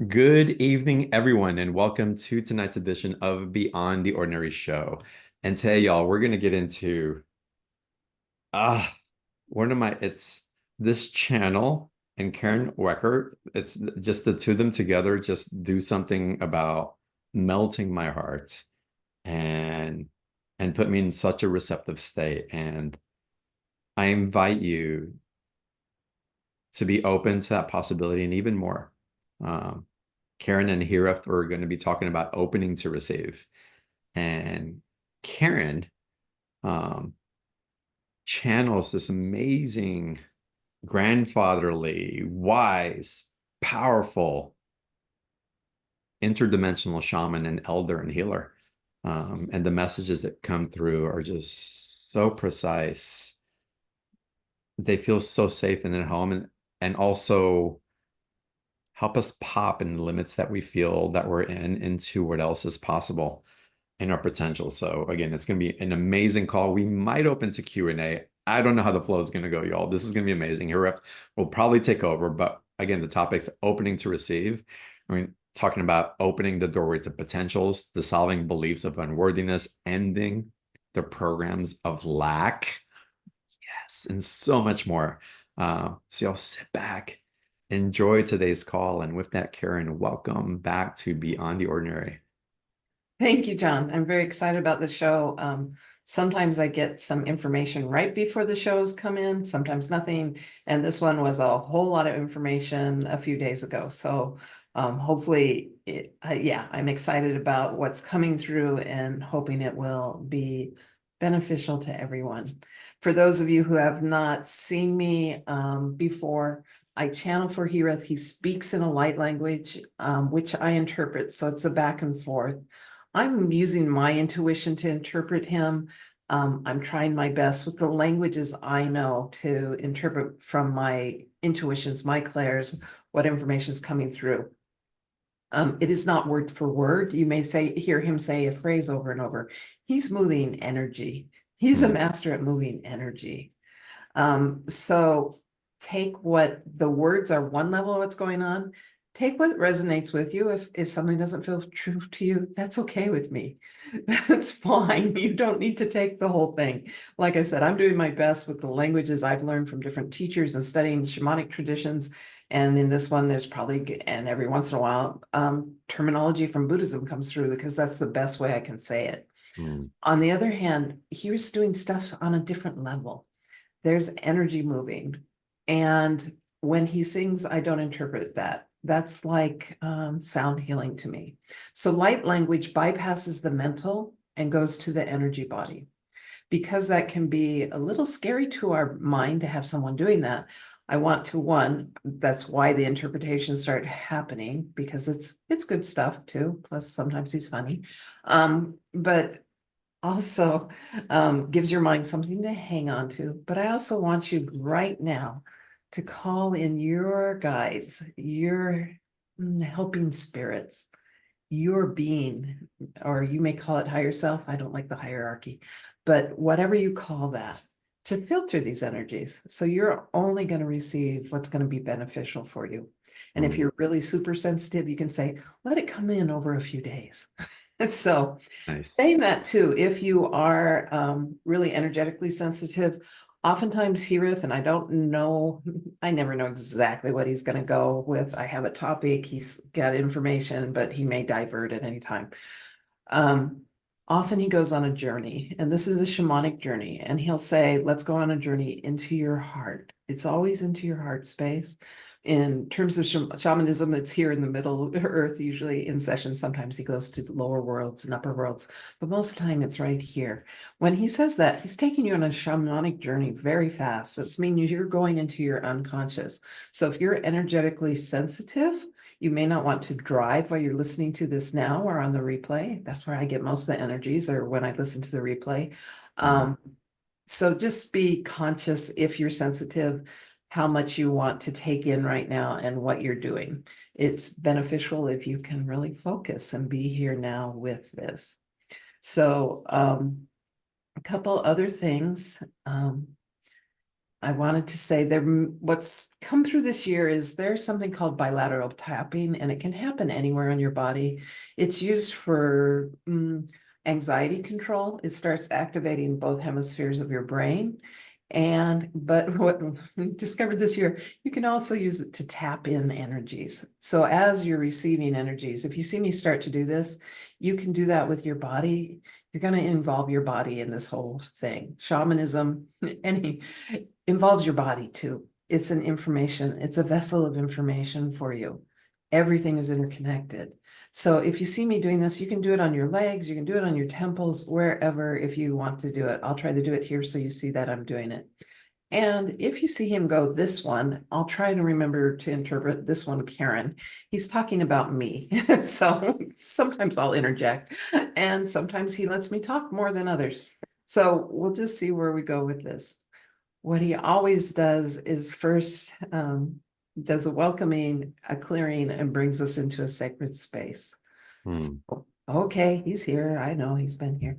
Good evening, everyone, and welcome to tonight's edition of Beyond the Ordinary Show. And today, y'all, we're gonna get into ah one of my it's this channel and Karen Wecker. It's just the two of them together just do something about melting my heart and put me in such a receptive state. And I invite you to be open to that possibility and even more. Um, Karen and Hira are going to be talking about opening to receive. And Karen um, channels this amazing, grandfatherly, wise, powerful, interdimensional shaman and elder and healer. And the messages that come through are just so precise. They feel so safe in their home and also help us pop in the limits that we feel that we're in into what else is possible in our potential. So again, it's going to be an amazing call. We might open to Q&A. I don't know how the flow is going to go, y'all. This is going to be amazing. Here will probably take over, but again, the topic's opening to receive. I mean, talking about opening the doorway to potentials, dissolving beliefs of unworthiness, ending the programs of lack. Yes, and so much more. So y'all sit back, enjoy today's call. And with that, Karen, welcome back to Beyond the Ordinary. Thank you, John. I'm very excited about the show. Sometimes I get some information right before the shows come in, sometimes nothing. And this one was a whole lot of information a few days ago. So hopefully, yeah, I'm excited about what's coming through and hoping it will be beneficial to everyone. For those of you who have not seen me before, I channel for Girez. He speaks in a light language, which I interpret. So it's a back and forth. I'm using my intuition to interpret him. I'm trying my best with the languages I know to interpret from my intuitions, my clairs, what information is coming through. It is not word for word. You may hear him say a phrase over and over. He's moving energy. He's a Hmm. master at moving energy. So take what the words are one level of what's going on. Take what resonates with you. If something doesn't feel true to you, that's okay with me. That's fine. You don't need to take the whole thing. Like I said, I'm doing my best with the languages I've learned from different teachers and studying shamanic traditions. And in this one, there's probably, and every once in a while, terminology from Buddhism comes through because that's the best way I can say it. Hmm. On the other hand, he was doing stuff on a different level. There's energy moving. And when he sings, I don't interpret that. That's like sound healing to me. So light language bypasses the mental and goes to the energy body. Because that can be a little scary to our mind to have someone doing that. I want to, one, that's why the interpretations start happening, because it's good stuff too. Plus, sometimes he's funny. But also gives your mind something to hang on to. But I also want you right now to call in your guides, your helping spirits, your being, or you may call it higher self. I don't like the hierarchy, but whatever you call that, to filter these energies. So you're only going to receive what's going to be beneficial for you. And if Hmm. you're really super sensitive, you can say, let it come in over a few days. So Nice. saying that too, if you are really energetically sensitive, oftentimes Heareth, and I don't know, I never know exactly what he's going to go with. I have a topic, he's got information, but he may divert at any time. Um, Often he goes on a journey, and this is a shamanic journey, and he'll say, let's go on a journey into your heart. It's always into your heart space. In terms of shamanism, it's here in the middle earth, usually in sessions. Sometimes he goes to the lower worlds and upper worlds, but most of the time it's right here. When he says that, he's taking you on a shamanic journey very fast. That's meaning you're going into your unconscious. So if you're energetically sensitive, you may not want to drive while you're listening to this now or on the replay. That's where I get most of the energies, or when I listen to the replay. Hmm. So just be conscious, if you're sensitive, how much you want to take in right now and what you're doing. It's beneficial if you can really focus and be here now with this. So a couple other things. I wanted to say what's come through this year is there's something called bilateral tapping, and it can happen anywhere on your body. It's used for anxiety control. It starts activating both hemispheres of your brain. But what we discovered this year, you can also use it to tap in energies. So as you're receiving energies, if you see me start to do this, you can do that with your body. You're going to involve your body in this whole thing. Shamanism, any involves your body too. It's it's a vessel of information for you. Everything is interconnected. So if you see me doing this, you can do it on your legs, you can do it on your temples, wherever, if you want to do it. I'll try to do it here so you see that I'm doing it. And if you see him go this one, I'll try to remember to interpret this one, Karen. He's talking about me. So sometimes I'll interject, and sometimes he lets me talk more than others. So we'll just see where we go with this. What he always does is first does a welcoming, a clearing, and brings us into a sacred space. So, okay, he's here. I know he's been here.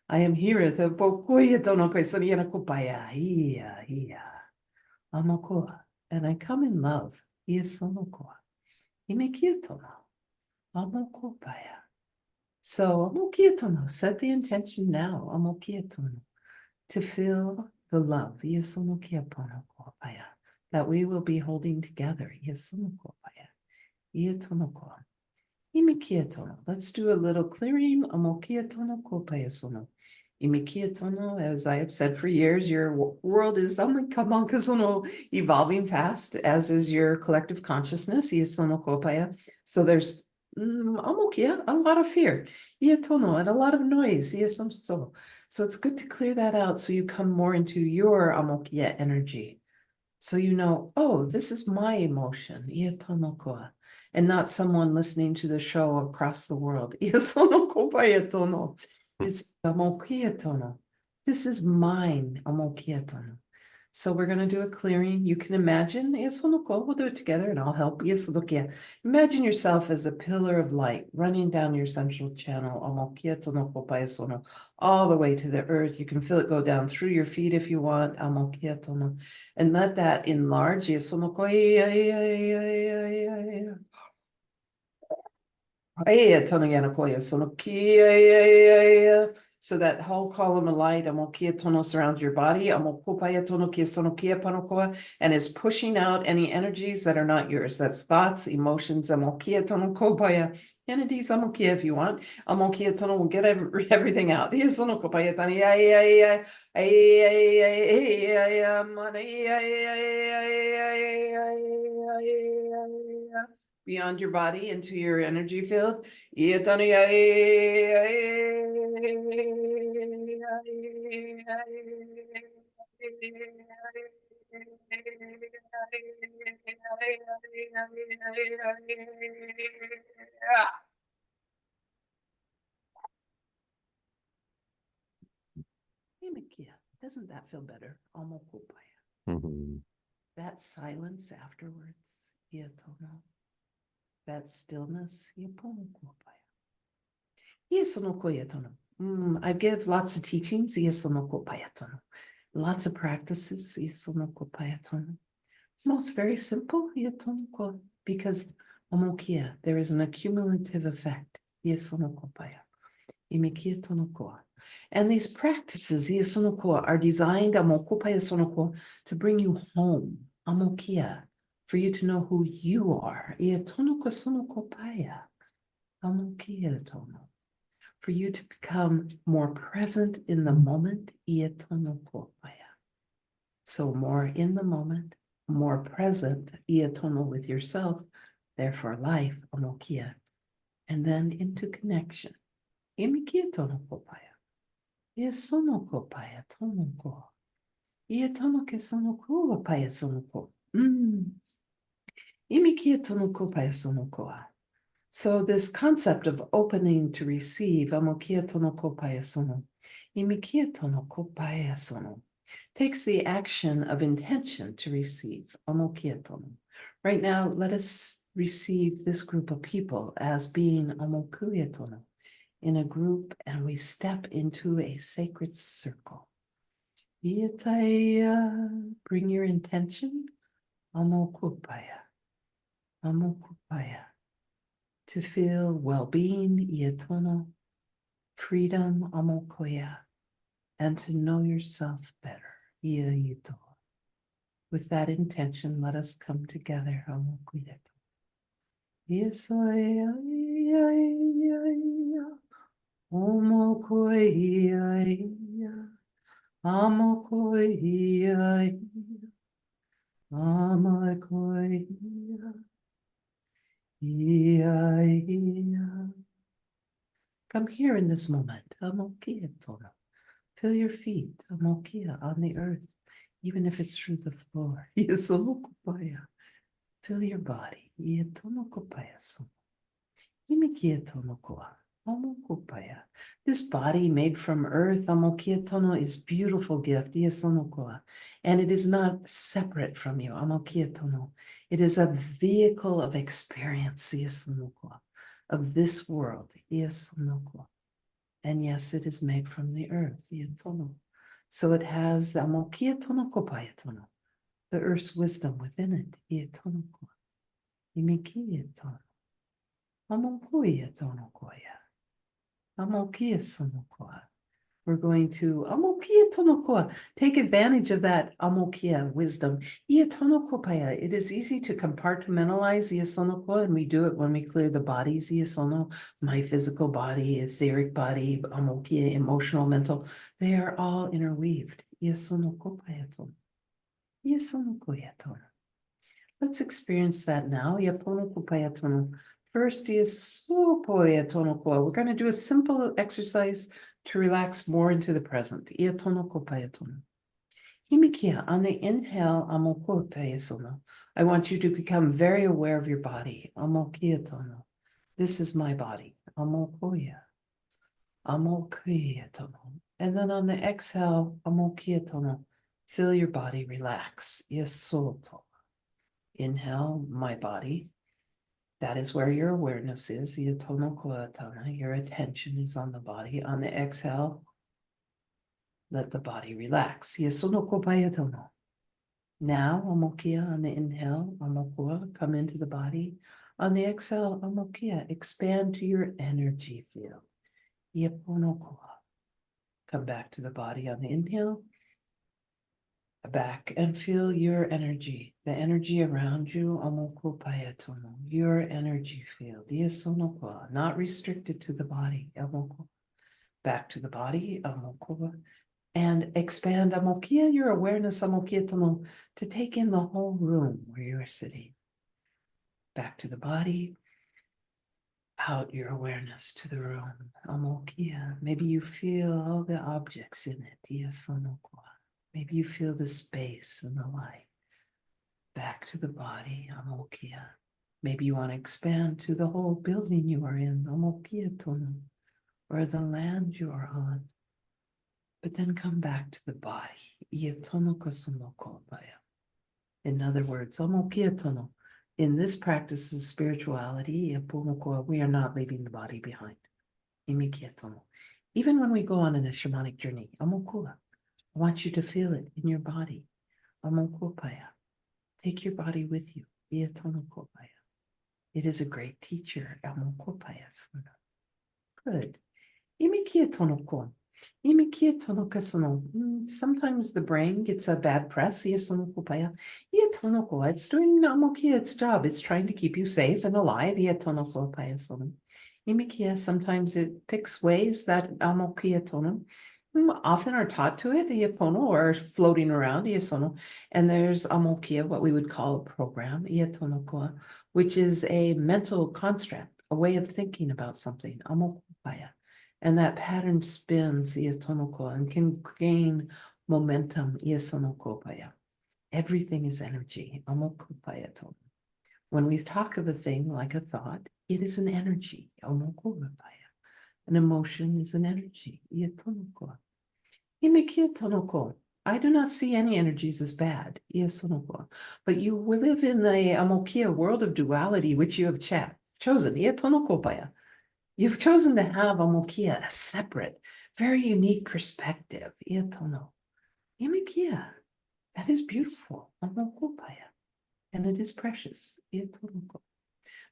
I am here at the and I come in love. So set the intention now to feel the love that we will be holding together. Let's do a little clearing. As I have said for years, your world is evolving fast, as is your collective consciousness. So there's a lot of fear and a lot of noise. So it's good to clear that out so you come more into your amokia energy. So you know, oh, this is my emotion, and not someone listening to the show across the world. It's this is mine. So we're going to do a clearing. You can imagine, we'll do it together and I'll help. Imagine yourself as a pillar of light running down your central channel, all the way to the earth. You can feel it go down through your feet if you want, and let that enlarge. So that whole column of light surrounds your body and is pushing out any energies that are not yours. That's thoughts, emotions, entities, if you want. Will get everything out. Beyond your body into your energy field. Doesn't that feel better? That silence afterwards, that stillness. I give lots of teachings, lots of practices. Most very simple, because there is an accumulative effect. And these practices are designed to bring you home, for you to know who you are. For you to become more present in the moment. So more in the moment, more present with yourself, therefore life, and then into connection. So this concept of opening to receive, amokia tono kopaya sono, imikia tono kopaya sono, takes the action of intention to receive, amokia tono. Right now, let us receive this group of people as being amokuya tono in a group, and we step into a sacred circle. Yataya, bring your intention, amokupaya, to feel well-being, yatono, freedom, amokoya, and to know yourself better, yayito. With that intention, let us come together, amokuyato. Yesoya, omokoya, amokoya, amakoya, yeah. Come here in this moment. Amokia Torah. Feel your feet, amokia, on the earth, even if it's through the floor. Yesolokupaya. Feel your body. Yetonokupaya. Imikia tonokoa. Amokupaya. This body made from earth, amokia tono, is beautiful gift. Yesonokoa. And it is not separate from you. Amokia tono. It is a vehicle of experience. Yesonokoa. Of this world. Yesonokoa. And yes, it is made from the earth, yetono. So it has the amokia tono kopaya tono, the earth's wisdom within it, yetono ko, imikia tono, amokuya tono koya, amokia sono koa. We're going to amokia tono koa, take advantage of that amokia wisdom. Yetono kopaya. It is easy to compartmentalize yesono koa, and we do it when we clear the bodies. Yesono, my physical body, etheric body, amokia, emotional, mental. They are all interweaved. Yesono kopaya tono. Yesono koya tono. Let's experience that now. Yapono kopaya tono. First is sopoya tono koa. We're going to do a simple exercise to relax more into the present. Iatono kopaya tono. Himikia, on the inhale, amokopaya sono. I want you to become very aware of your body. Amokia tono. This is my body. Amokoya. Amokia tono. And then on the exhale, amokia tono. Feel your body relax. Yesoto. Inhale, my body. That is where your awareness is. Your attention is on the body. On the exhale, let the body relax. Now, amokia on the inhale, amokoa, come into the body. On the exhale, amokia, expand to your energy field. Come back to the body on the inhale. Back and feel your energy, the energy around you, your energy field, not restricted to the body, back to the body, and expand amokia, your awareness, to take in the whole room where you are sitting. Back to the body, out your awareness to the room, amokia. Maybe you feel all the objects in it, maybe you feel the space and the light. Back to the body, amokia. Maybe you want to expand to the whole building you are in, amokia tono, or the land you are on. But then come back to the body. In other words, amokia tono. In this practice of spirituality, we are not leaving the body behind. Even when we go on in a shamanic journey, amokua, I want you to feel it in your body. Amokopaya. Take your body with you. It is a great teacher. Good. Sometimes the brain gets a bad press. It's doing its job. It's trying to keep you safe and alive. Sometimes it picks ways that often are taught to it, or floating around, and there's amokia, what we would call a program, which is a mental construct, a way of thinking about something, amokupaya. And that pattern spins, and can gain momentum, everything is energy, amokupaya. When we talk of a thing like a thought, It is an energy. Amokuapaya. An emotion is an energy. Iatonoko. Imikiatonoko. I do not see any energies as bad. Iasonoko. But you will live in the Amokia world of duality, which you have chosen. Iatonokopaya. You've chosen to have Amokia, a separate, very unique perspective. Iatono. Imikia. That is beautiful. Amokopaya. And it is precious. Iatonoko.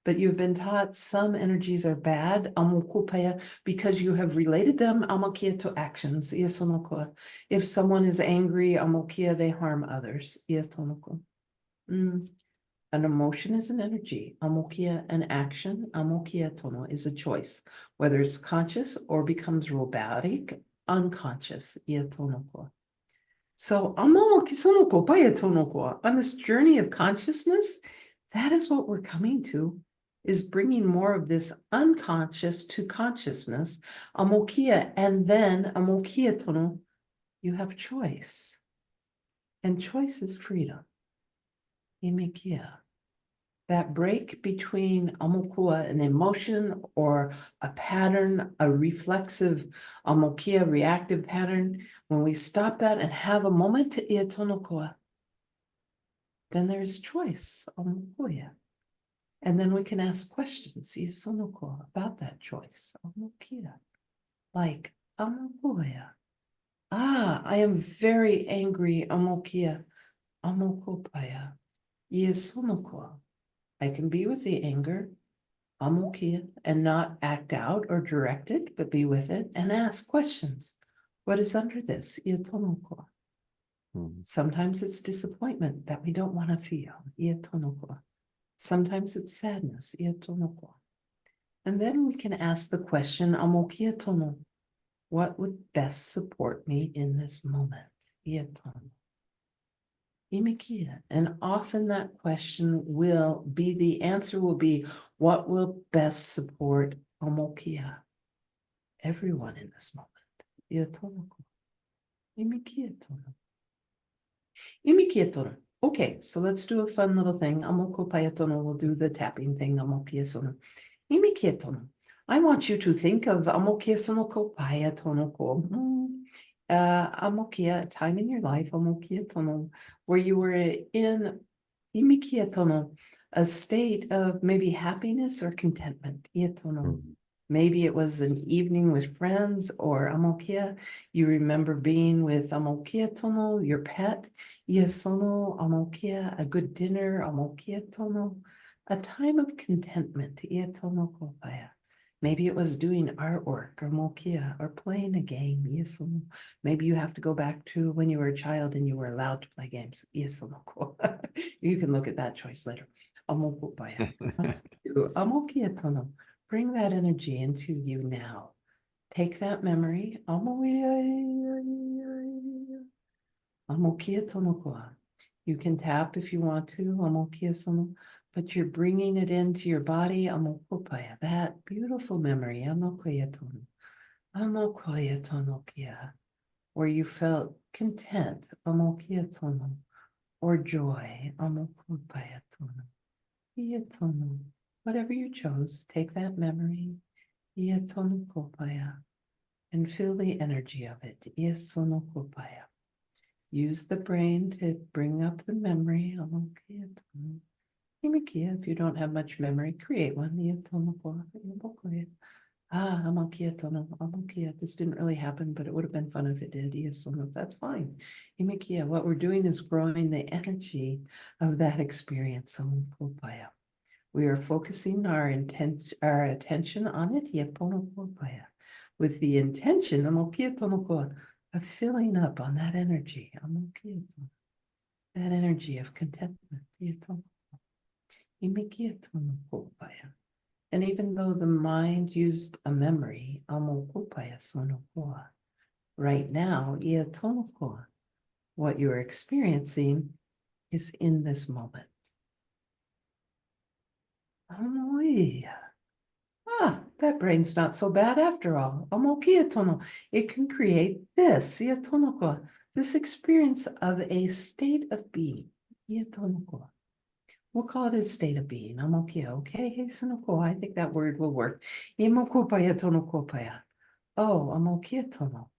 But you've been taught some energies are bad, amokupaya, because you have related them, amokia, to actions. Iasonokoa. If someone is angry, amokia, they harm others. Iatonoko. An emotion is an energy. Amokia, an action, amokia tono, is a choice, whether it's conscious or becomes robotic, unconscious. Iatonoko. So amokisonoko, payatonoko, on this journey of consciousness, that is what we're coming to, is bringing more of this unconscious to consciousness, amokia, and then amokia tono, you have choice. And choice is freedom. Imikia. That break between amokua, an emotion or a pattern, a reflexive amokia reactive pattern, when we stop that and have a moment to iatonokoa, then there's choice, amokoya. And then we can ask questions, isonoko, about that choice, amokia. Like, amokoya. I am very angry, amokia, amokopaya. Isonoko. I can be with the anger, amokia, and not act out or direct it, but be with it and ask questions. What is under this? Iatonoko. Sometimes it's disappointment that we don't want to feel. Iatonoko. Sometimes it's sadness. Iatonoko. And then we can ask the question, amokia tono, what would best support me in this moment? Iatono. Imikia. And often that question will be, the answer will be, what will best support amokia? Everyone in this moment. Iatonoko. Imikia tono. Imikia tono. Okay, so let's do a fun little thing. Amoko payatono will do the tapping thing. Amokia sono. Imikia tono. I want you to think of amokia sono ko payatono ko. Amokia, a time in your life, amokia tono, where you were in imikia tono, a state of maybe happiness or contentment. Iatono. Maybe it was an evening with friends, or amokia, you remember being with amokia tono, your pet, iasono, amokia, a good dinner, amokia tono, a time of contentment, iatono kopaya. Maybe it was doing artwork or mokia or playing a game, iasono. Maybe you have to go back to when you were a child and you were allowed to play games, iasono. You can look at that choice later. Amokopaya. Amokia tono. Bring that energy into you now. Take that memory. Amokia tonokoa. You can tap if you want to, amokia sono, but you're bringing it into your body, amokopaya, that beautiful memory, amokoya tono, amokoya tonokia, where you felt content, amokia tono, or joy, amokopaya tono, iatono. Whatever you chose, take that memory, iatonokopaya, and feel the energy of it, iasonokopaya. Use the brain to bring up the memory. If you don't have much memory, create one. This didn't really happen, but it would have been fun if it did. That's fine. What we're doing is growing the energy of that experience. We are focusing our attention on it, with the intention of filling up on that energy, that energy of contentment. And even though the mind used a memory, right now, what you are experiencing is in this moment. That brain's not so bad after all. It can create this, this experience of a state of being, We'll call it a state of being. Amokia, okay? Hey, sonoko, I think that word will work. Imokopaya tonokopaya. Oh, amokia tono.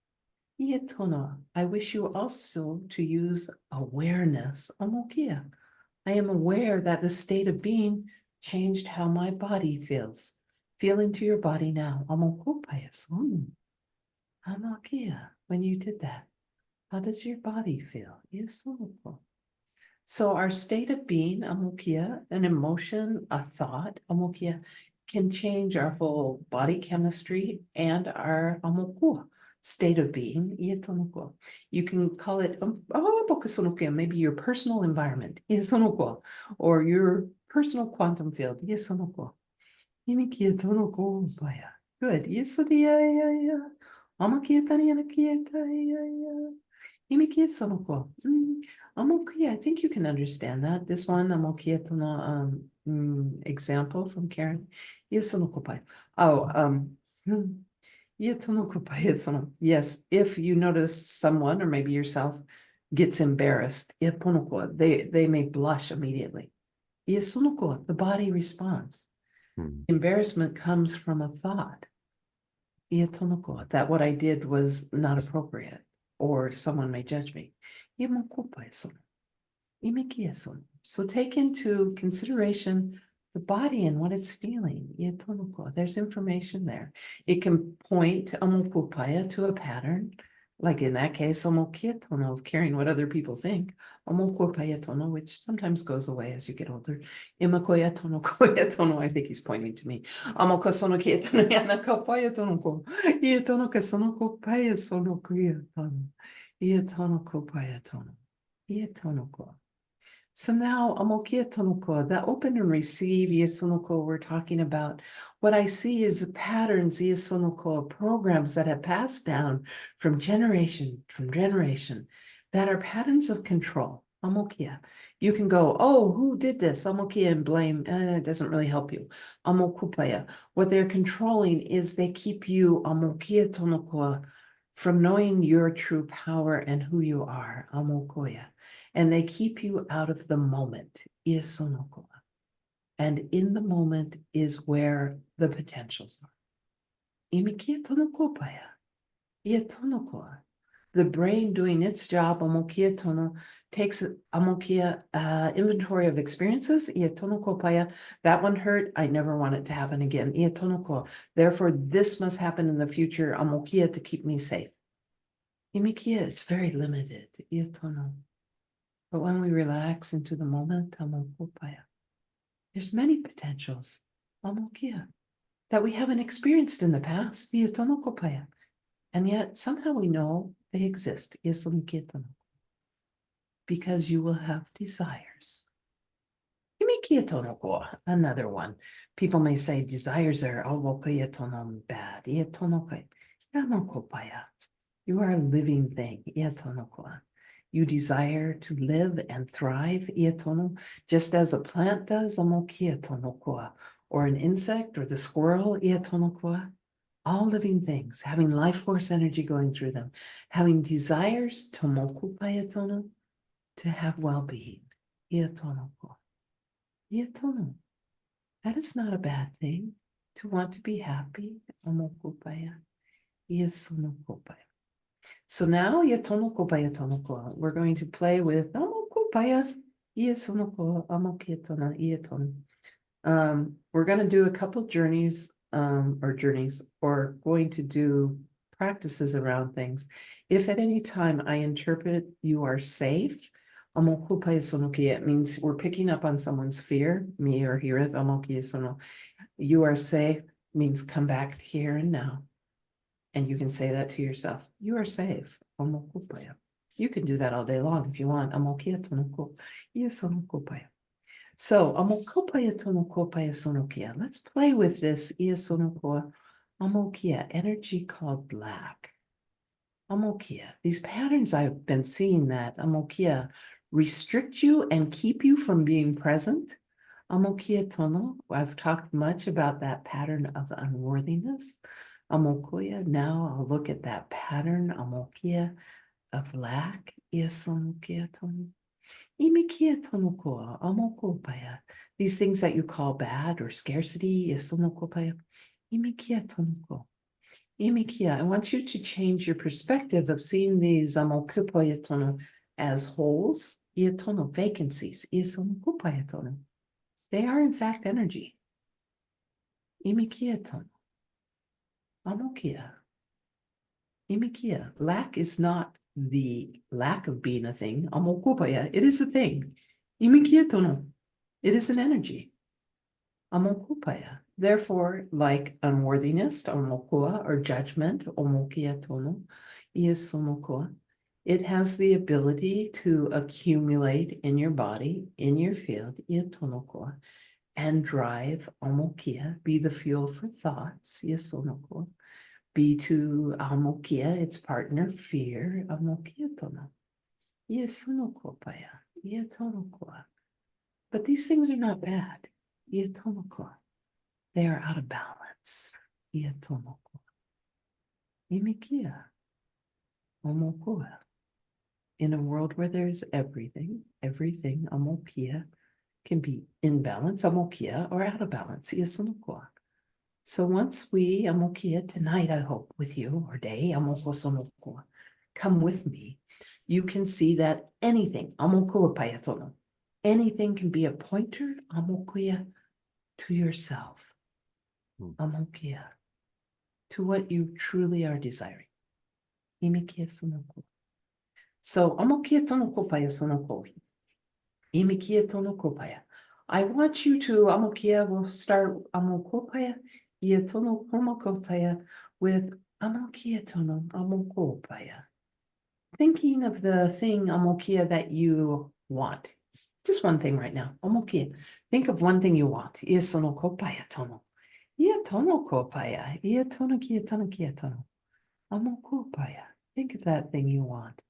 Ietono. I wish you also to use awareness. Amokia. I am aware that the state of being changed how my body feels. Feel into your body now. Amokopaya son. Amokia. When you did that, how does your body feel? Yes, sonoko. So our state of being, amukia, an emotion, a thought, amukia, can change our whole body chemistry and our amukua state of being. Ietonukua. You can call it bokusonukia, maybe your personal environment, iesonukua, or your personal quantum field. Iesonukua. Imikietonukua. Good. Yesodia. Amakietanianakieta. Imikia sonoko. Amokia, I think you can understand that. This one, amokia tono example from Karen. Yesonokopai. Oh, yetonokopai yesono. Yes, if you notice someone or maybe yourself gets embarrassed, yeponoko, they may blush immediately. Yesonoko, the body responds. Embarrassment comes from a thought. Yetonoko, that what I did was not appropriate, or someone may judge me. So take into consideration the body and what it's feeling. There's information there. It can point to a pattern, like in that case, of caring what other people think, which sometimes goes away as you get older. I think he's pointing to me. So now, the open and receive, we're talking about what I see is patterns, programs that have passed down from generation, that are patterns of control. Amokia. You can go, oh, who did this? Amokia, and blame. It doesn't really help you. Amokupaya. What they're controlling is they keep you amokia tonokoa from knowing your true power and who you are. Amokoya. And they keep you out of the moment. Iesonokoa. And in the moment is where the potentials are. Imikia tonokopaya. Ietonokoa. The brain doing its job, amokia tono, takes amokia inventory of experiences. Ietonokopaya. That one hurt. I never want it to happen again. Ietonoko. Therefore, this must happen in the future. Amokia to keep me safe. Imikia is very limited. Ietono. But when we relax into the moment, amokopaya, there's many potentials, amokia, that we haven't experienced in the past. Ietonokopaya. And yet somehow we know they exist. Because you will have desires. Another one. People may say desires are bad. You are a living thing. You desire to live and thrive, just as a plant does, or an insect or the squirrel, all living things, having life force energy going through them, having desires, to have well-being. That is not a bad thing, to want to be happy. So now we're going to play with we're going to do a couple journeys or going to do practices around things. If at any time I interpret you are safe, it means we're picking up on someone's fear, me or hireth, you are safe means come back to here and now. And you can say that to yourself. You are safe. You can do that all day long if you want. So, let's play with this energy called lack. These patterns I've been seeing that restrict you and keep you from being present. I've talked much about that pattern of unworthiness. Now I'll look at that pattern of lack. Imikia tonokoa, amokopaya. These things that you call bad or scarcity, yesonokopaya. Imikia tonoko. Imikia, I want you to change your perspective of seeing these amokupoya tono as holes, iatono, vacancies, isonokopaya tono. They are in fact energy. Imikia tono. Amokia. Imikia. Lack is not the lack of being a thing. Amokupaya. It is a thing. Imikia tono. It is an energy. Amokupaya. Therefore, like unworthiness, omokua, or judgment, omokia tono, iasonokoa, it has the ability to accumulate in your body, in your field, iatonokoa, and drive omokia, be the fuel for thoughts, iasonokoa, be to amokia, its partner, fear, amokia tono, iasunokopaya, iatonokoa. But these things are not bad, iatonokoa. They are out of balance, iatonoko. Imikia, omokoa. In a world where there's everything, amokia, can be in balance, amokia, or out of balance, iasonokoa. So once we, amokia, tonight, I hope, with you, or day, amokosonokoa, come with me, you can see that anything, amokoa payatono, anything can be a pointer, amokia, to yourself, amokia, to what you truly are desiring. Imikia sonoko. So, amokia tonoko paya sonoko. Imikia tonoko paya. I want you to, amokia, we'll start amokopaya, iatono homokotaya with amokia tono, amokopaya. Thinking of the thing, amokia, that you want. Just one thing right now, amokia. Think of one thing you want. Iasonokopaya tono. Iatonokopaya. Iatonokia tono. Amokopaya. Think of that thing you want.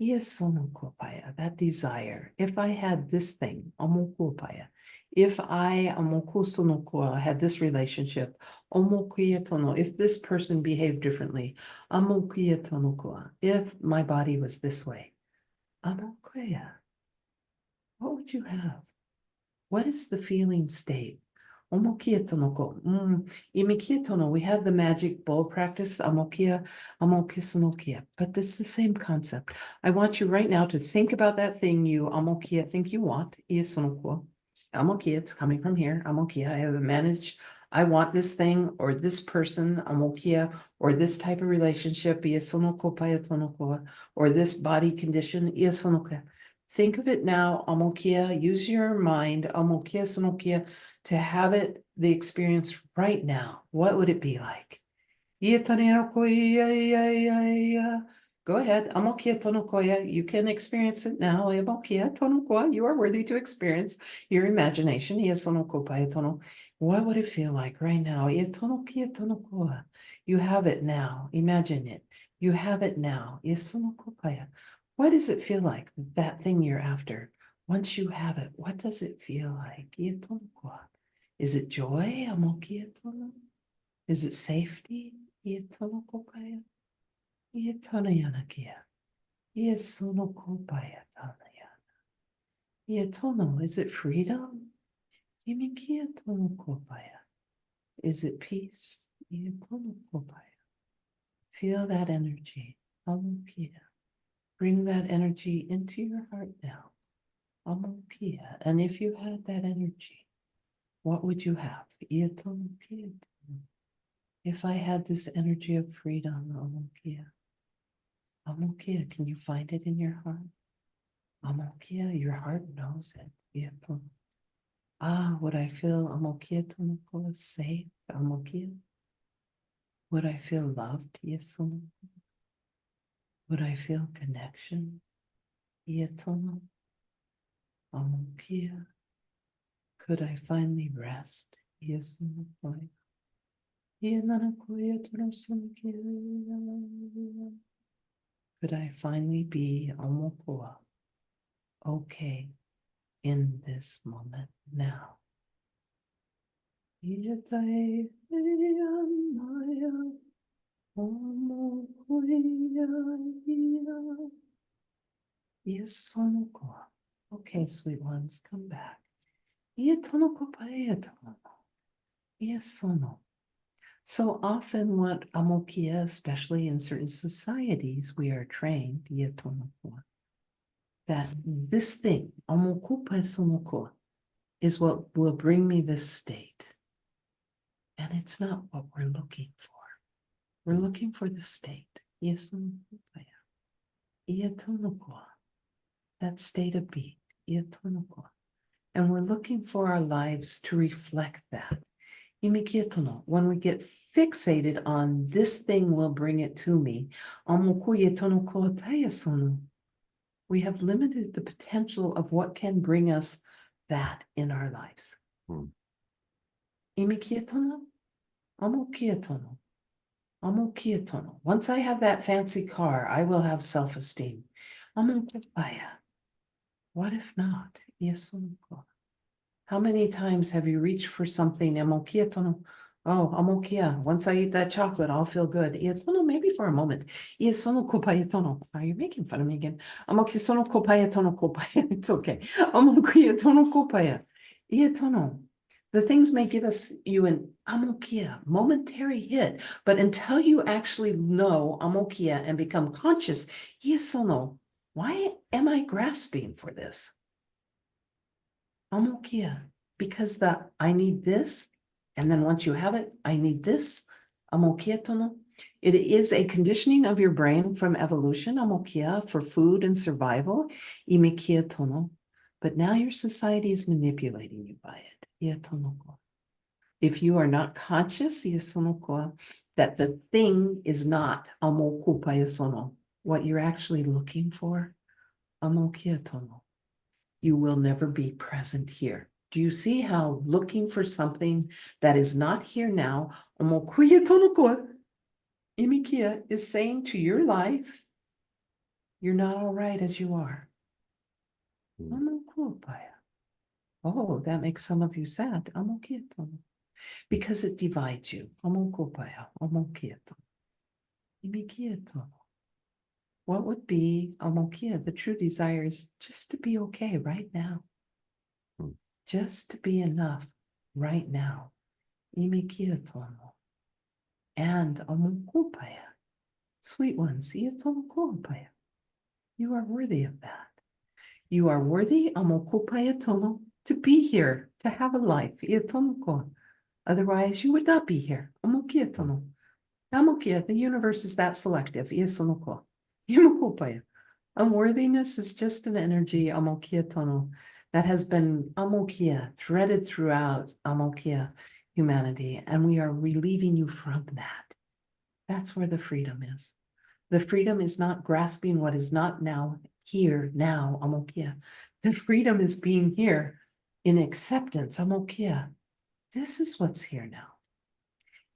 Iasonokopaya, that desire. If I had this thing, amokopaya. If I amokosonokoa had this relationship, omokietono, if this person behaved differently, amokietonokoa, if my body was this way, amokoya, what would you have? What is the feeling state? Omokietono. Imikietono. We have the magic bowl practice. Amokia, amokisonokia. But it's the same concept. I want you right now to think about that thing you amokia think you want. Iasonoko. Amokia, it's coming from here. Amokia, I have managed. I want this thing or this person, amokia, or this type of relationship, iasonoko payatonoko, or this body condition, iasonoka. Think of it now, amokia. Use your mind, amokia, sonokia, to have it, the experience right now. What would it be like? Go ahead. Amokia tonokoya. You can experience it now. Amokia tonokoa. You are worthy to experience your imagination. Iasonokopaya tono. What would it feel like right now? Iatonokia tonokoa. You have it now. Imagine it. You have it now. Iasonokopaya. What does it feel like? That thing you're after. Once you have it, what does it feel like? Iatonokoa. Is it joy? Amokia tono. Is it safety? Iatonokopaya. Iatonayanakia. Iasunokopaya tanayana. Iatono, is it freedom? Imikia tonokopaya. Is it peace? Iatonokopaya. Feel that energy. Amukia. Bring that energy into your heart now. Amukia. And if you had that energy, what would you have? Iatonokia. If I had this energy of freedom, Amukia. Amokia, can you find it in your heart? Amokia, your heart knows it. Iaton. Would I feel amokia tonoko safe? Amokia. Would I feel loved? Iason. Would I feel connection? Iatono. Amokia. Could I finally rest? Iasonokoya. Iananakoya tonosonokia. Could I finally be amokoa? Okay. In this moment now. Iatai maya omokuia ia. Iasonokoa. Okay, sweet ones, come back. Ietonokopayetono. Iesono. So often what amokia, especially in certain societies, we are trained, ietonoko, that this thing, amokupasonoko, is what will bring me this state. And it's not what we're looking for. We're looking for the state. Ietonokopaya. Ietonoko. That state of being. Ietonoko. And we're looking for our lives to reflect that. Imikietono. When we get fixated on this thing will bring it to me, we have limited the potential of what can bring us that in our lives. Imikietono, amokietono, amokietono. Once I have that fancy car, I will have self-esteem. Amokopaya. What if not? Iesunoko. How many times have you reached for something? Amokietono. Oh, amokia. Once I eat that chocolate, I'll feel good. Ietono, maybe for a moment. Iesono kopayetono. Are you making fun of me again? Amokisono kopayetono kopaya. It's okay. Amokietono kopaya. Ietono. The things may give us you an amokia, momentary hit, but until you actually know amokia and become conscious, iesono, why am I grasping for this? Amokia, because I need this, and then once you have it, I need this. Amokietono. It is a conditioning of your brain from evolution, amokia, for food and survival. Imikietono. But now your society is manipulating you by it. Ietonoko. If you are not conscious, iesonokoa, that the thing is not amokupayasono, what you're actually looking for, amokietono, you will never be present here. Do you see how looking for something that is not here now, imikia, is saying to your life, you're not all right as you are. Oh, that makes some of you sad. Because it divides you. What would be amokia? The true desire is just to be okay right now. Just to be enough right now. Imikiatono. And amukupaya. Sweet ones, iatonokupaya. You are worthy of that. You are worthy, amokupayatono, to be here, to have a life. Iatonoko. Otherwise, you would not be here. Amokiatono. Amokia, the universe is that selective. Iasonoko. Imokupaya. Unworthiness is just an energy, amokiatono, that has been amokia, threaded throughout amokia humanity, and we are relieving you from that. That's where the freedom is. The freedom is not grasping what is not now, here, now, amokia. The freedom is being here in acceptance, amokia. This is what's here now.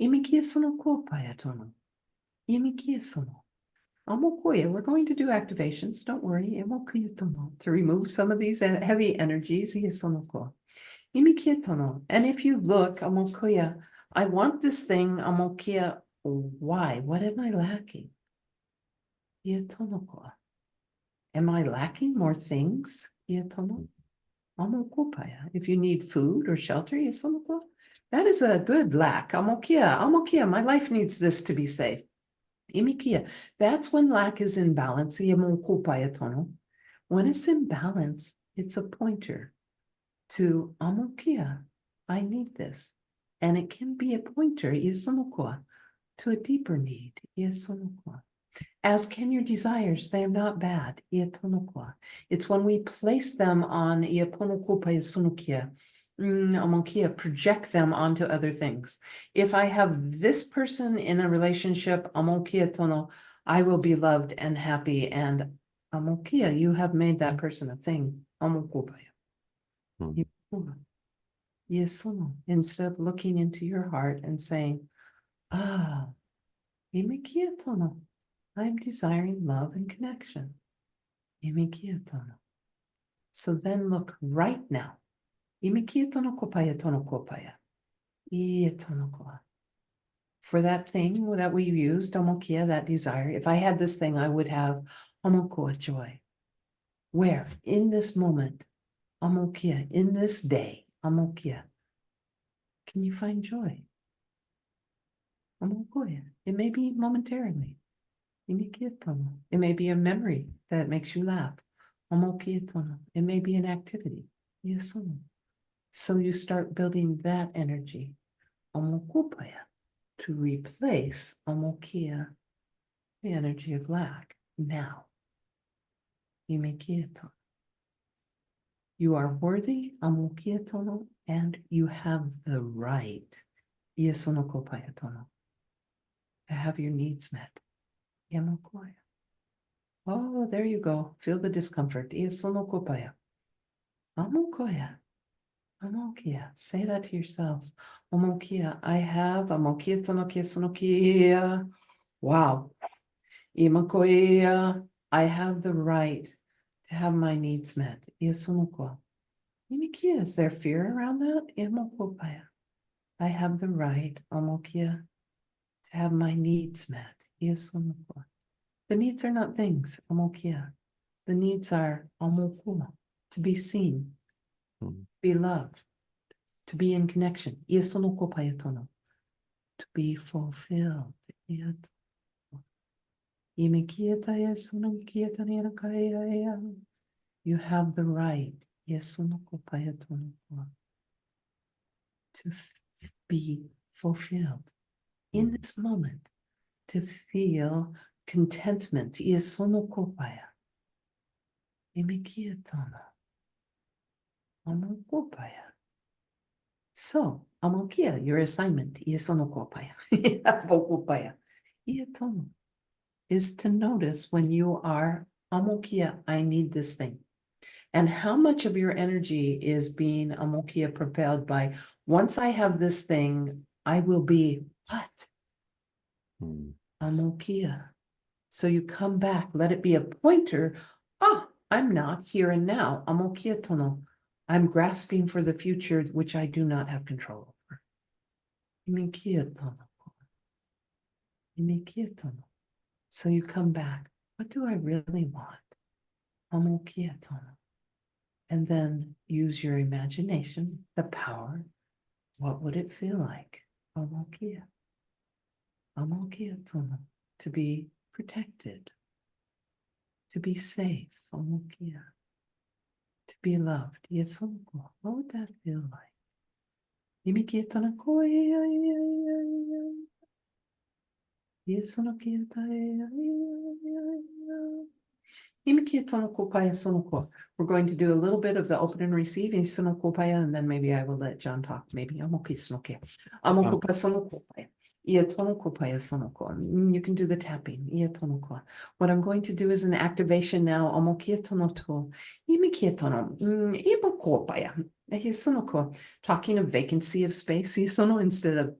Imikia sono kopayatono. Imikia sono. Amokoya, we're going to do activations. Don't worry. To remove some of these heavy energies. And if you look, amokoya, I want this thing, amokia. Why? What am I lacking? Am I lacking more things? If you need food or shelter, that is a good lack. Amokia, my life needs this to be safe. Imikia, that's when lack is in balance. When it's in balance, it's a pointer to amokia. I need this. And it can be a pointer to a deeper need. As can your desires, they are not bad. It's when we place them on project them onto other things. If I have this person in a relationship, I will be loved and happy. And you have made that person a thing. Instead of looking into your heart and saying, I'm desiring love and connection. So then look right now. For that thing that we used, that desire. If I had this thing, I would have joy. Where in this moment, amokia, in this day, amokia, can you find joy? Amokoya. It may be momentarily. It may be a memory that makes you laugh. It may be an activity. So you start building that energy to replace the energy of lack. Now, you are worthy, and you have the right to have your needs met. Oh, there you go. Feel the discomfort. Amokia. Say that to yourself. Amokia. I have amokia tonokia sonokia. Wow. Imakoia. I have the right to have my needs met. Iasonokoa. Imikia. Is there fear around that? Imokopaya. I have the right, amokia, to have my needs met. Iasonokoa. The needs are not things, amokia. The needs are amokuma, to be seen, be loved, to be in connection. Iasonokopaetono. To be fulfilled. You have the right to be fulfilled in this moment, to feel contentment. So, amokia, your assignment is to notice when you are amokia, I need this thing. And how much of your energy is being amokia propelled by, once I have this thing, I will be what? Amokia. So you come back, let it be a pointer. I'm not here and now. Amokia tono. I'm grasping for the future, which I do not have control over. So you come back. What do I really want? Amokia tono. And then use your imagination, the power. What would it feel like? Amokia. Amokia tono. To be protected. To be safe. Amokia. To be loved. What would that feel like? We're going to do a little bit of the open and receive, and then maybe I will let John talk. Maybe you can do the tapping. What I'm going to do is an activation now. Talking of vacancy of space, instead of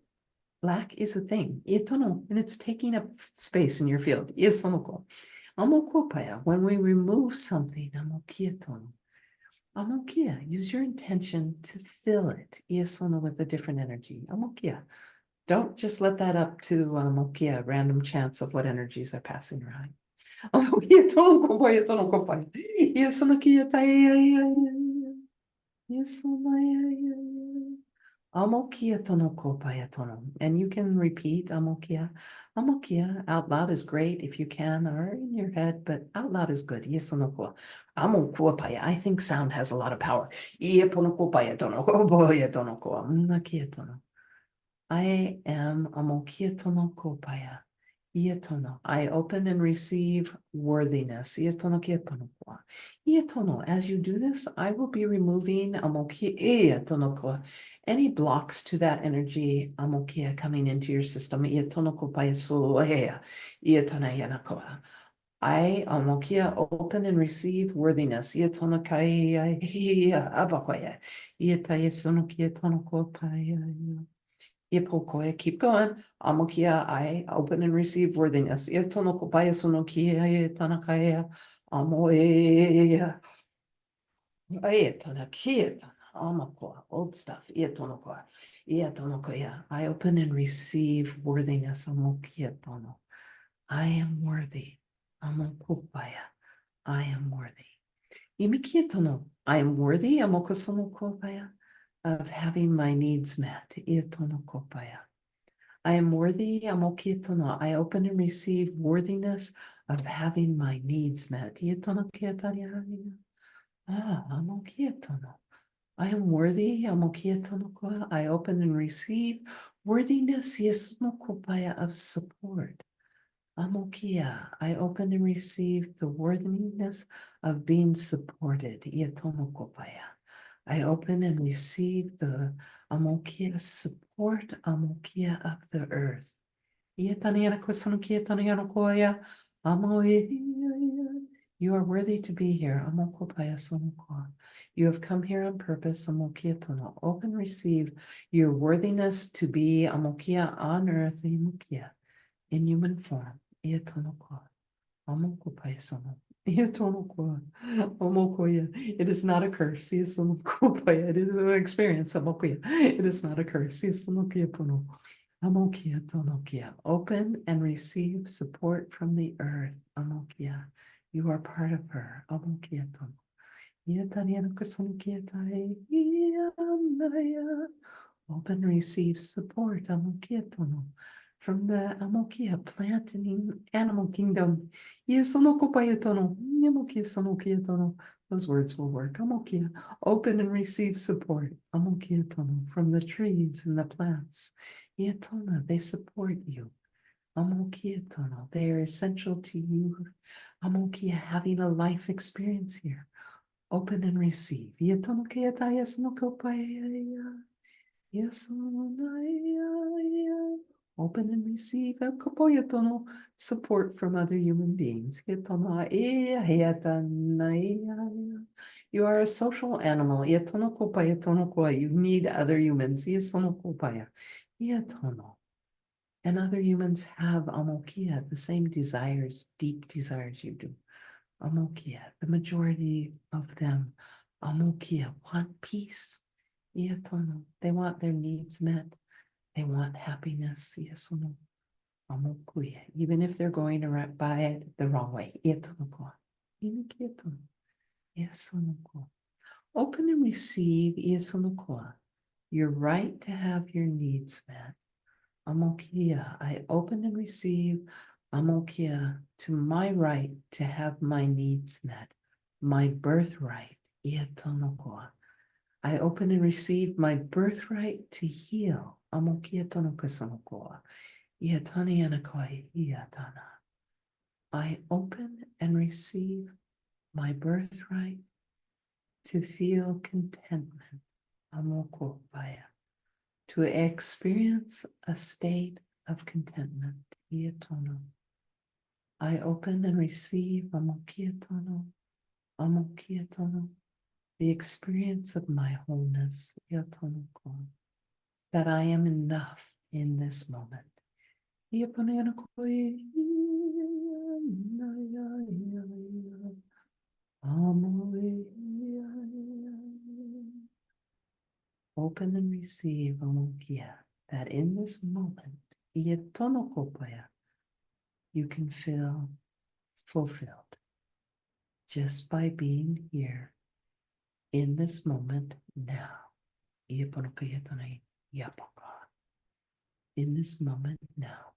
lack is a thing, and it's taking up space in your field. When we remove something, use your intention to fill it with a different energy. Don't just let that up to random chance of what energies are passing around. And you can repeat amokia. Amokia out loud is great if you can, or in your head, but out loud is good. I think sound has a lot of power. I am amokia. I open and receive worthiness. As you do this, I will be removing any blocks to that energy coming into your system. I open and receive worthiness. Keep going. I open and receive worthiness. Old stuff. I open and receive worthiness. I am worthy. I am worthy. Imikietono. I am worthy amokosono kopaya of having my needs met. Ietono kopaya. I am worthy amokietono. I open and receive worthiness of having my needs met. Ietono kietariani. Amokietono. I am worthy amokietono koa. I open and receive worthiness yesuno kopaya of support. Amokia, I open and receive the worthiness of being supported. Iatonokopaya. I open and receive the amokia support, amokia of the earth. Iatanianakosanukiatanianakoya. You are worthy to be here. Amokopaya sonokoa. You have come here on purpose. Amokiatono. Open, receive your worthiness to be amokia on earth. Amokia in human form. Iatonokwa, amokopaisano, iatonokwa, amokoya. It is not a curse. Iasonokopaia. It is an experience. Amokoya. It is not a curse. Iasonokiatono, amokiatonokia. Open and receive support from the earth. Amokia. You are part of her. Amokiatono. Iatanianokosonokiatai. Ianaya. Open, receive support. Amokiatono from the Amokia plant and animal kingdom. Those words will work. Amokia, open and receive support. Amokia from the trees and the plants. They support you. Amokia, they are essential to you. Amokia, having a life experience here. Open and receive. Yes, open and receive a support from other human beings. You are a social animal. You need other humans. And other humans have amokia, the same desires, deep desires you do. Amokia, the majority of them, amokia, want peace. They want their needs met. They want happiness. Even if they're going to buy it the wrong way. Open and receive your right to have your needs met. Amokia, I open and receive amokia to my right to have my needs met, my birthright. I open and receive my birthright to heal. Amokia tonokasonokoa. I open and receive my birthright to feel contentment. Amokopaya. To experience a state of contentment. I open and receive amokiatono, the experience of my wholeness, that I am enough in this moment. Open and receive amokia, that in this moment, you can feel fulfilled just by being here in this moment now. In this moment now,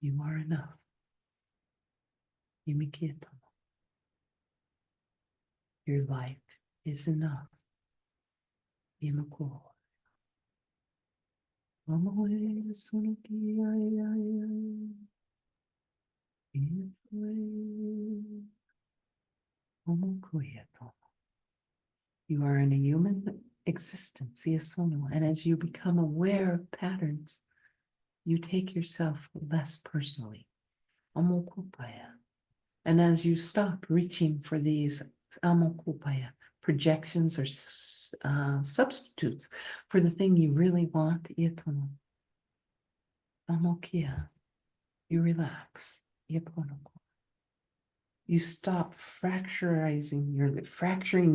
you are enough. Your life is enough. You are in a human existence, and as you become aware of patterns, you take yourself less personally. And as you stop reaching for these projections or substitutes for the thing you really want, you relax. You stop fracturing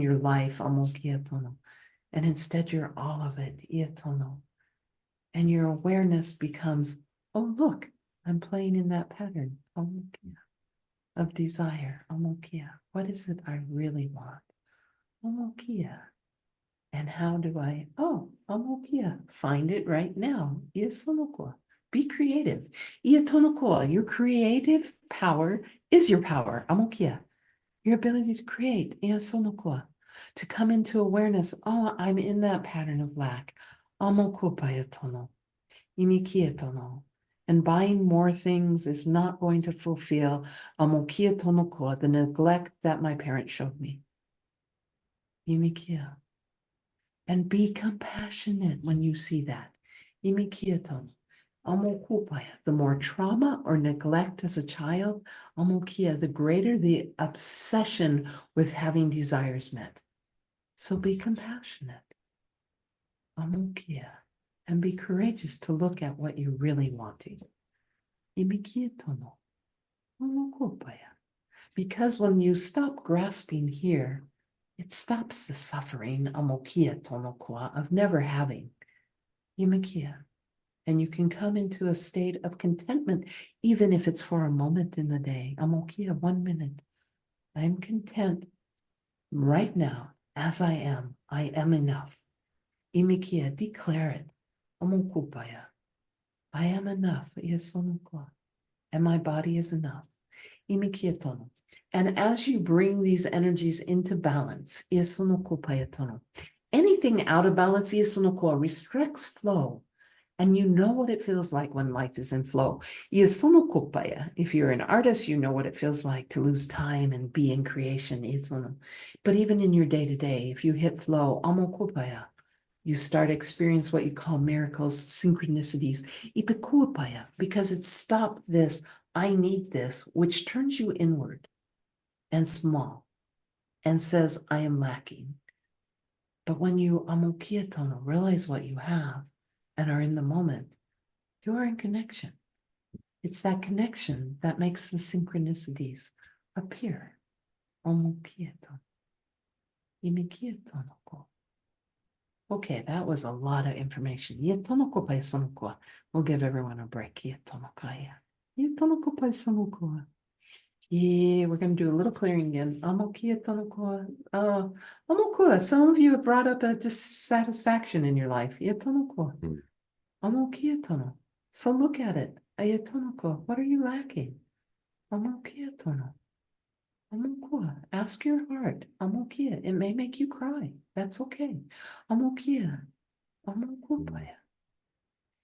your life, and instead you're all of it. And your awareness becomes, oh, look, I'm playing in that pattern. of desire. Amokia. What is it I really want? Amokia. And how do I, amokia, find it right now. Iasonokoa. Be creative. Iatonokoa, your creative power is your power. Amokia. Your ability to create. Iasonokoa. To come into awareness. Oh, I'm in that pattern of lack. Amokopayatono. Imikietono. And buying more things is not going to fulfill amokietonokoa, the neglect that my parents showed me. Imikia. And be compassionate when you see that. Imikieton. Amokupaya. The more trauma or neglect as a child, amokia, the greater the obsession with having desires met. So be compassionate. Amokia. And be courageous to look at what you're really wanting. Imikietono. Amokupaya. Because when you stop grasping here, it stops the suffering, amokia tonokoa, of never having. Imikia. And you can come into a state of contentment, even if it's for a moment in the day. Amokia, 1 minute. I'm content right now as I am. I am enough. Imikia, declare it. Amokupaya. I am enough. Iasonokoa. And my body is enough. Imikia tono. And as you bring these energies into balance, anything out of balance restricts flow. And you know what it feels like when life is in flow. If you're an artist, you know what it feels like to lose time and be in creation. But even in your day-to-day, if you hit flow, you start experience what you call miracles, synchronicities, because it stopped this, I need this, which turns you inward and small and says, I am lacking. But when you realize what you have and are in the moment, you are in connection. It's that connection that makes the synchronicities appear. Okay, that was a lot of information. We'll give everyone a break. Yeah, we're going to do a little clearing again. Some of you have brought up a dissatisfaction in your life. Mm. So look at it. What are you lacking? Ask your heart. It may make you cry. That's okay.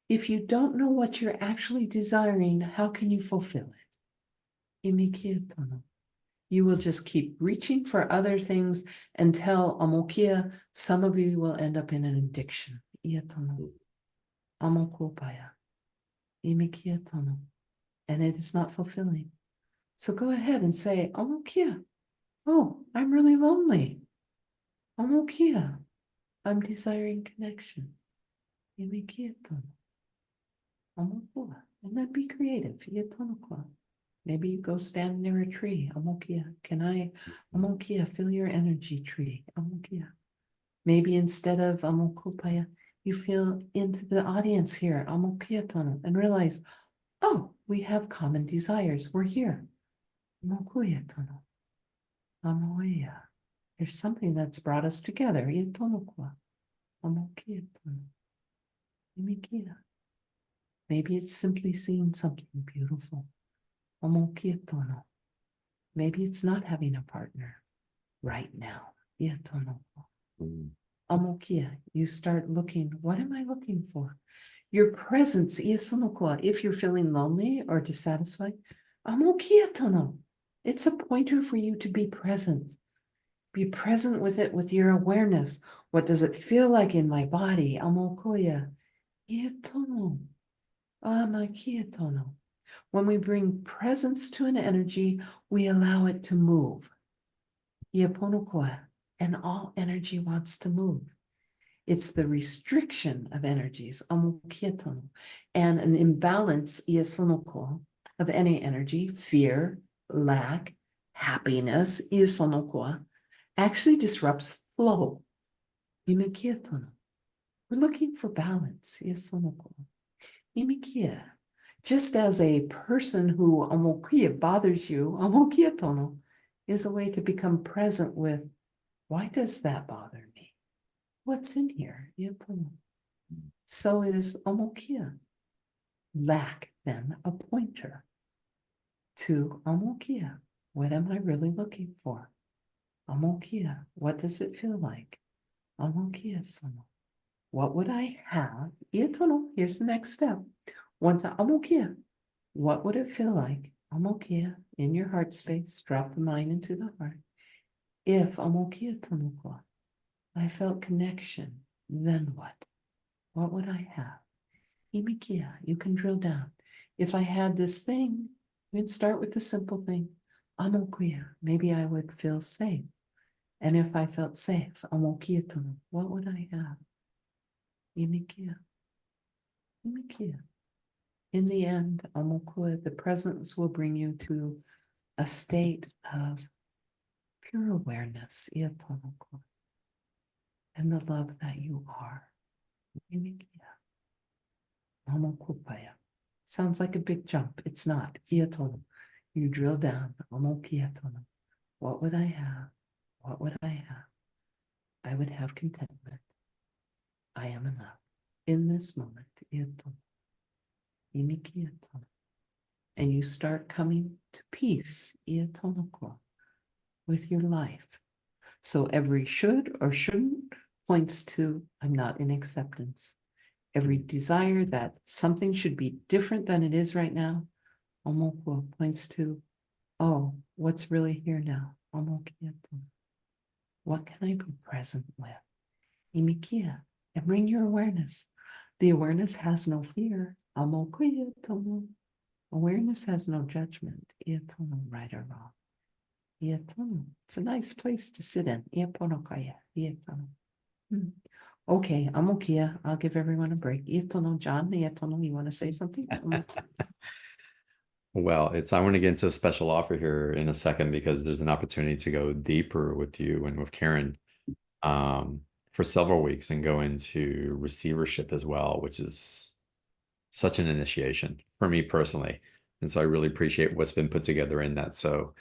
If you don't know what you're actually desiring, how can you fulfill it? You will just keep reaching for other things until some of you will end up in an addiction. And it is not fulfilling. So go ahead and say, oh, I'm really lonely. I'm desiring connection. And then be creative. Maybe you go stand near a tree. Can I, feel your energy, tree? Maybe instead of you feel into the audience here, and realize, oh, we have common desires. We're here. There's something that's brought us together. Maybe it's simply seeing something beautiful. Maybe it's not having a partner right now. Mm. You start looking, what am I looking for? Your presence, if you're feeling lonely or dissatisfied, it's a pointer for you to be present. Be present with it with your awareness. What does it feel like in my body? When we bring presence to an energy, we allow it to move. And all energy wants to move. It's the restriction of energies, and an imbalance of any energy, fear, lack, happiness, actually disrupts flow. We're looking for balance. Just as a person who amokia bothers you, amokia tono is a way to become present with, why does that bother me? What's in here? Ia tono. So is amokia. Lack, then, a pointer to amokia. What am I really looking for? Amokia. What does it feel like? Amokia sono. What would I have? Ia tono. Here's the next step. Once amokia. What would it feel like? Amokia in your heart space. Drop the mind into the heart. If amokia tonoko, I felt connection, then what? What would I have? Imikia, you can drill down. If I had this thing, we'd start with the simple thing. Amokia, maybe I would feel safe. And if I felt safe, amokia tono, what would I have? Imikia. Imikia. In the end, amokia, the presence will bring you to a state of pure awareness, ia tonoko, and the love that you are. Imikia. Amokupaya. Sounds like a big jump. It's not. Ia tono. You drill down. Amokia tono. What would I have? What would I have? I would have contentment. I am enough. In this moment, ia tono. Imikia tono. And you start coming to peace, ia tonoko, with your life. So every should or shouldn't points to I'm not in acceptance. Every desire that something should be different than it is right now, omoko points to, oh, what's really here now? Omokiato. What can I be present with? Imikia. And bring your awareness. The awareness has no fear. Omokiatono. Awareness has no judgment. Iatono, right or wrong. Iatono. It's a nice place to sit in. Iaponokaya. Iatono. Okay, amokia. I'll give everyone a break. Iatono, John, Iatono, you want to say something? Well, I want to get into a special offer here in a second because there's an opportunity to go deeper with you and with Karen for several weeks and go into receivership as well, which is such an initiation for me personally. And so I really appreciate what's been put together in that. So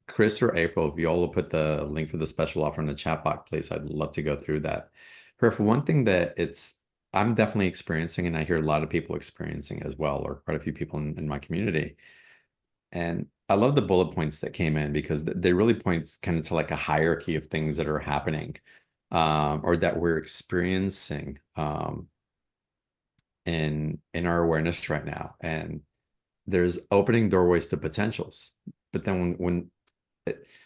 Chris or April, if you all will put the link for the special offer in the chat box, please. I'd love to go through that. For one thing that I'm definitely experiencing, and I hear a lot of people experiencing as well, or quite a few people in my community. And I love the bullet points that came in because they really point kind of to like a hierarchy of things that are happening or that we're experiencing in our awareness right now. And there's opening doorways to potentials. But then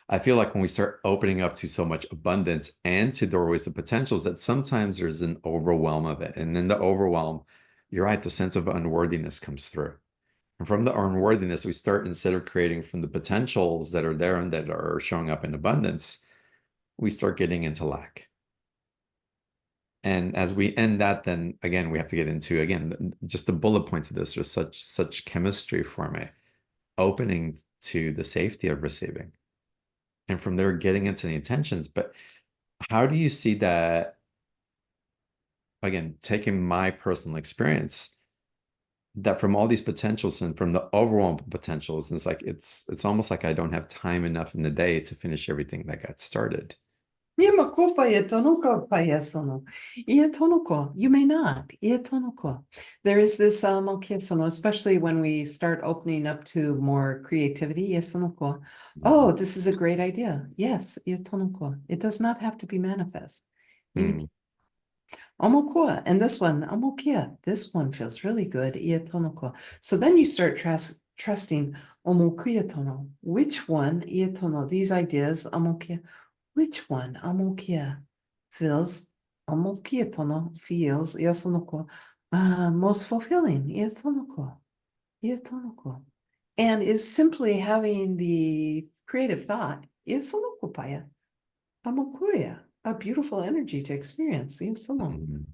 I feel like when we start opening up to so much abundance and to doorways to potentials, that sometimes there's an overwhelm of it. And in the overwhelm, you're right, the sense of unworthiness comes through. And from the unworthiness, we start, instead of creating from the potentials that are there and that are showing up in abundance, we start getting into lack. And as we end that, then again, we have to get into, again, just the bullet points of this. There's such chemistry for me, opening to the safety of receiving. And from there, getting into the intentions. But how do you see that, again, taking my personal experience, that from all these potentials and from the overwhelm potentials, and it's almost like I don't have time enough in the day to finish everything that got started. You may not. There is this especially when we start opening up to more creativity. Oh, this is a great idea. Yes, it does not have to be manifest. Mm. And this one feels really good. So then you start trusting which one, these ideas, which one, feels, most fulfilling, and is simply having the creative thought, a beautiful energy to experience. Mm.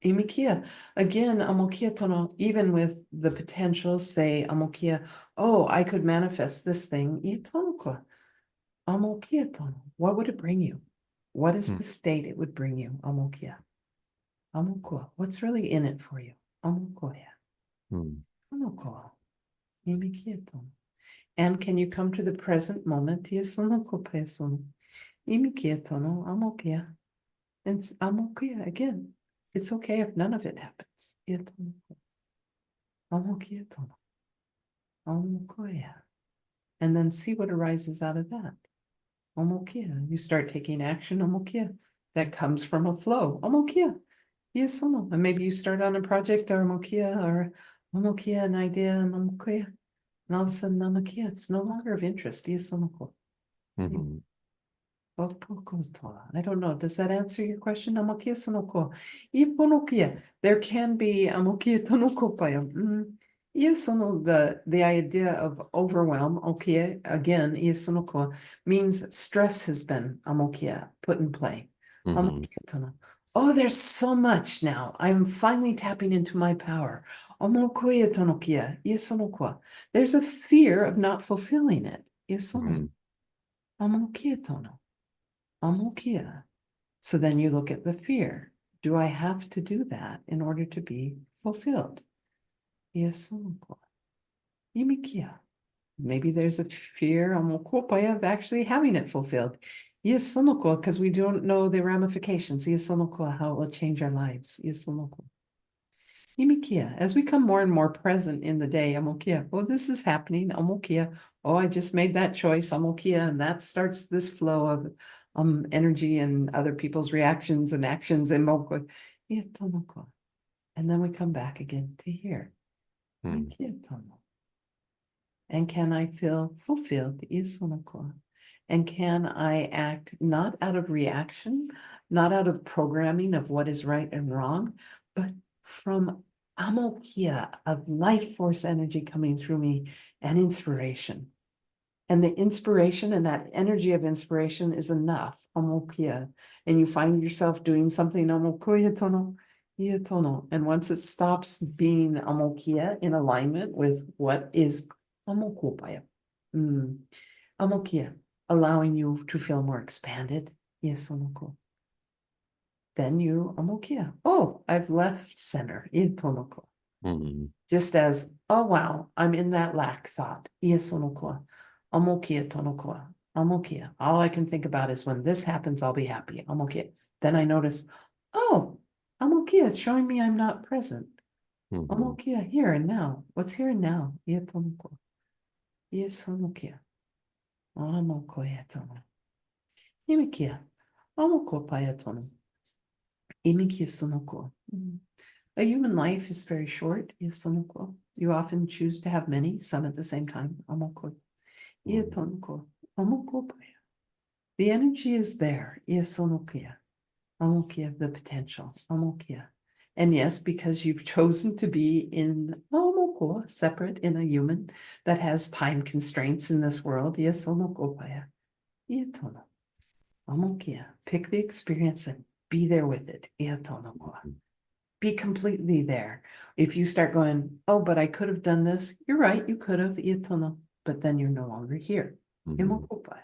Imikia. Again, amokia tono, even with the potential, say amokia, oh, I could manifest this thing. Amokia tono. What would it bring you? What is the state it would bring you? Amokia. Amokua. What's really in it for you? Amokoya. Mm. Amoko. Imikieto. And can you come to the present moment? Yesunoko pesono. Imikieto no amokia. And amokia again. It's okay if none of it happens. Yetonoko. Amokieto no. Amokoya. And then see what arises out of that. Amokia. You start taking action. Amokia. That comes from a flow. Amokia. Yesono. And maybe you start on a project or amokia, an idea, and amokia. And all of a sudden, amokia, it's no longer of interest. Yesonoko. Mhm. I don't know. Does that answer your question? Amokia sonoko. Iponokia. There can be amokia tonoko paya. Yesono, the idea of overwhelm, okia, again, yesonoko, means stress has been amokia put in play. Mhm. Amokia tono. Oh, there's so much now. I'm finally tapping into my power. Omokoya tonokia. Yesonoko. There's a fear of not fulfilling it. Yesono. Mhm. Amokia tono. Amokia. So then you look at the fear. Do I have to do that in order to be fulfilled? Yesonoko. Imikia. Maybe there's a fear amokopaya of actually having it fulfilled. Yesonoko, because we don't know the ramifications. Yesonoko, how it will change our lives. Yesonoko. Imikia, as we come more and more present in the day, amokia. Oh, this is happening. Amokia. Oh, I just made that choice. Amokia. And that starts this flow of energy and other people's reactions and actions. Emoko. Itonoko. And then we come back again to here. Mm. Mikietono. And can I feel fulfilled? Isonoko. And can I act not out of reaction, not out of programming of what is right and wrong, but from amokia, of life force energy coming through me and inspiration. And the inspiration and that energy of inspiration is enough, amokia. And you find yourself doing something amokoya tono, tono. And once it stops being amokia in alignment with what is amokopaya, amokia, allowing you to feel more expanded. Yes, amoko. Then you amokia. Oh, I've left center. Itonoko. Mhm. Just as, oh wow, I'm in that lack thought. Iesonokoa. Amokia tonokoa. Amokia. All I can think about is when this happens, I'll be happy. Amokia. Then I notice, oh, amokia, it's showing me I'm not present. Mhm. Amokia, here and now. What's here and now? Ietonoko. Iesonokia. Amokoya tono. Imikia. Amokopaya tono. Imikia sonoko. A human life is very short. Isonoko. You often choose to have many, some at the same time. Amoko. Mhm. Iatonoko. Amokopaya. The energy is there. Iasonokia. Amokia, the potential. Amokia. And yes, because you've chosen to be in Amoko, separate in a human that has time constraints in this world. Iasonokopaya. Iatono. Amokia. Pick the experience and be there with it. Iatonoko. Be completely there. If you start going, oh, but I could have done this, you're right, you could have, itono, but then you're no longer here. Mhm. Emokupa.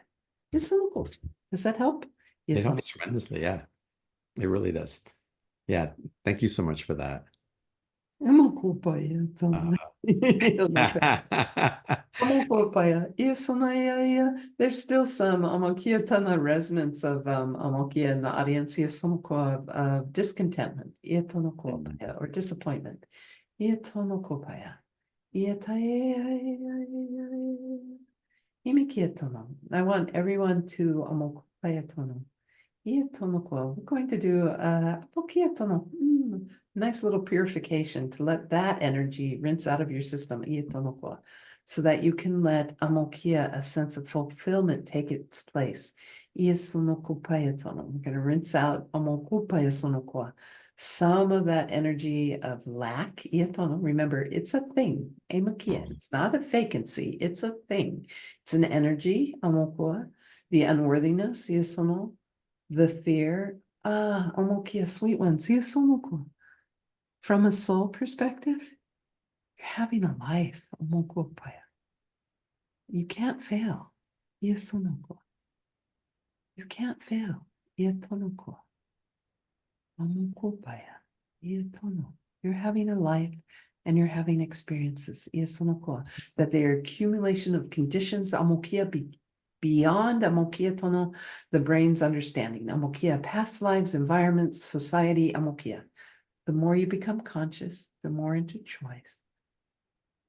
Isonoku. Does that help? It Itono. helps tremendously. Yeah, it really does. Yeah, thank you so much for that. Emokupa, Uh, itono. Iloka. Omokopaya. Isonoya. There's still some Omokia Tana resonance of Omokia in the audience. Isonoko of discontentment. Itonokopaya or disappointment. Itonokopaya. I want everyone to we're going to do nice little purification to let that energy rinse out of your system so that you can let amokia, a sense of fulfillment, take its place. We're going to rinse out some of that energy of lack. Remember, it's a thing. It's not a vacancy, it's a thing. It's an energy, the unworthiness, the fear. Sweet ones. From a soul perspective, you're having a life. You can't fail. You can't fail. You're You're having a life and you're having experiences, that they are accumulation of conditions, beyond the brain's understanding. Past lives, environments, society, The more you become conscious, the more into choice.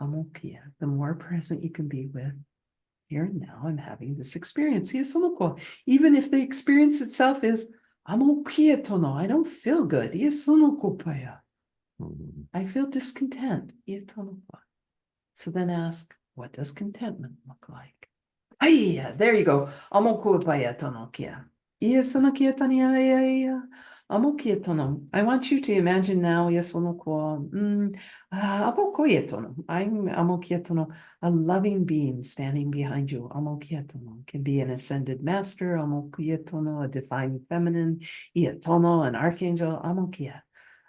The more present you can be with here and now. I'm having this experience. Even if the experience itself is I don't feel good. I feel discontent. So then ask, what does contentment look like? Hiya, there you go. I want you to imagine now, a loving being standing behind you. Can be an ascended master, a divine feminine, an archangel,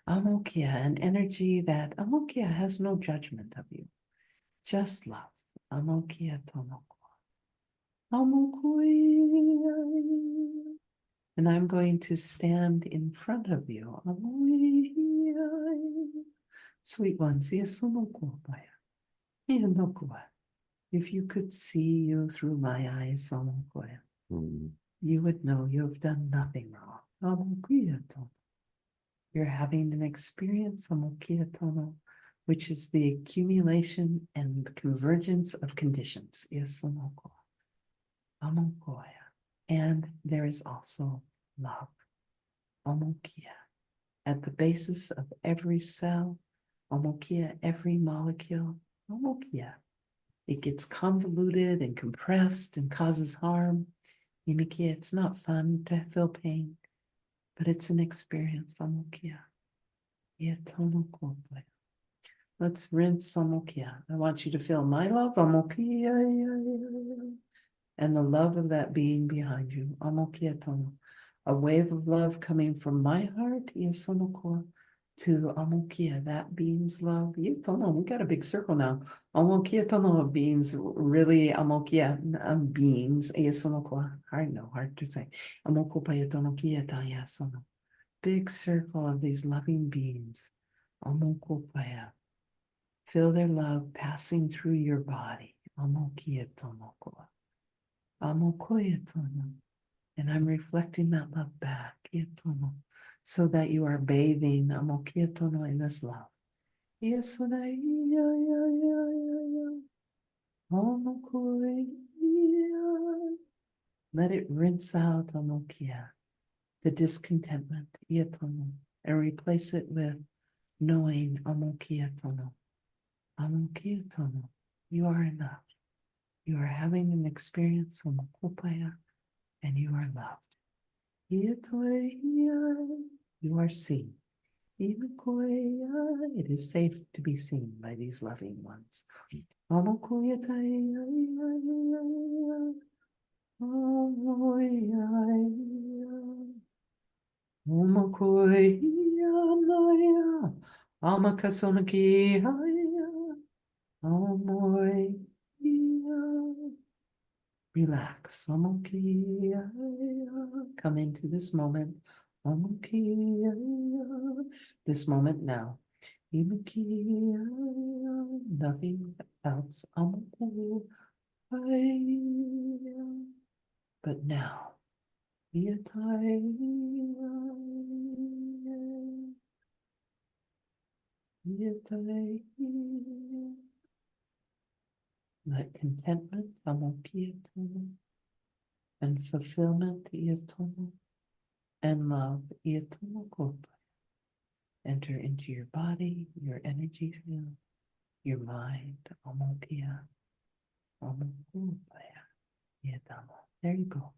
an energy that has no judgment of you, just love. And I'm going to stand in front of you. Sweet ones, if you could see you through my eyes, you would know you have done nothing wrong. You're having an experience, which is the accumulation and convergence of conditions. And there is also love. At the basis of every cell, every molecule. It gets convoluted and compressed and causes harm. It's not fun to feel pain, but it's an experience. Let's rinse. I want you to feel my love. And the love of that being behind you. A wave of love coming from my heart to that being's love. We got a big circle now. Of beings, really beings. Hard to say. Big circle of these loving beings. Feel their love passing through your body. And I'm reflecting that love back, so that you are bathing in this love. Let it rinse out the discontentment, and replace it with knowing you are enough. You are having an experience and you are loved. You are seen. It is safe to be seen by these loving ones. Relax. Come into this moment. This moment now. Nothing else. But now. Let contentment and fulfillment and love enter into your body, your energy field, your mind. There you go.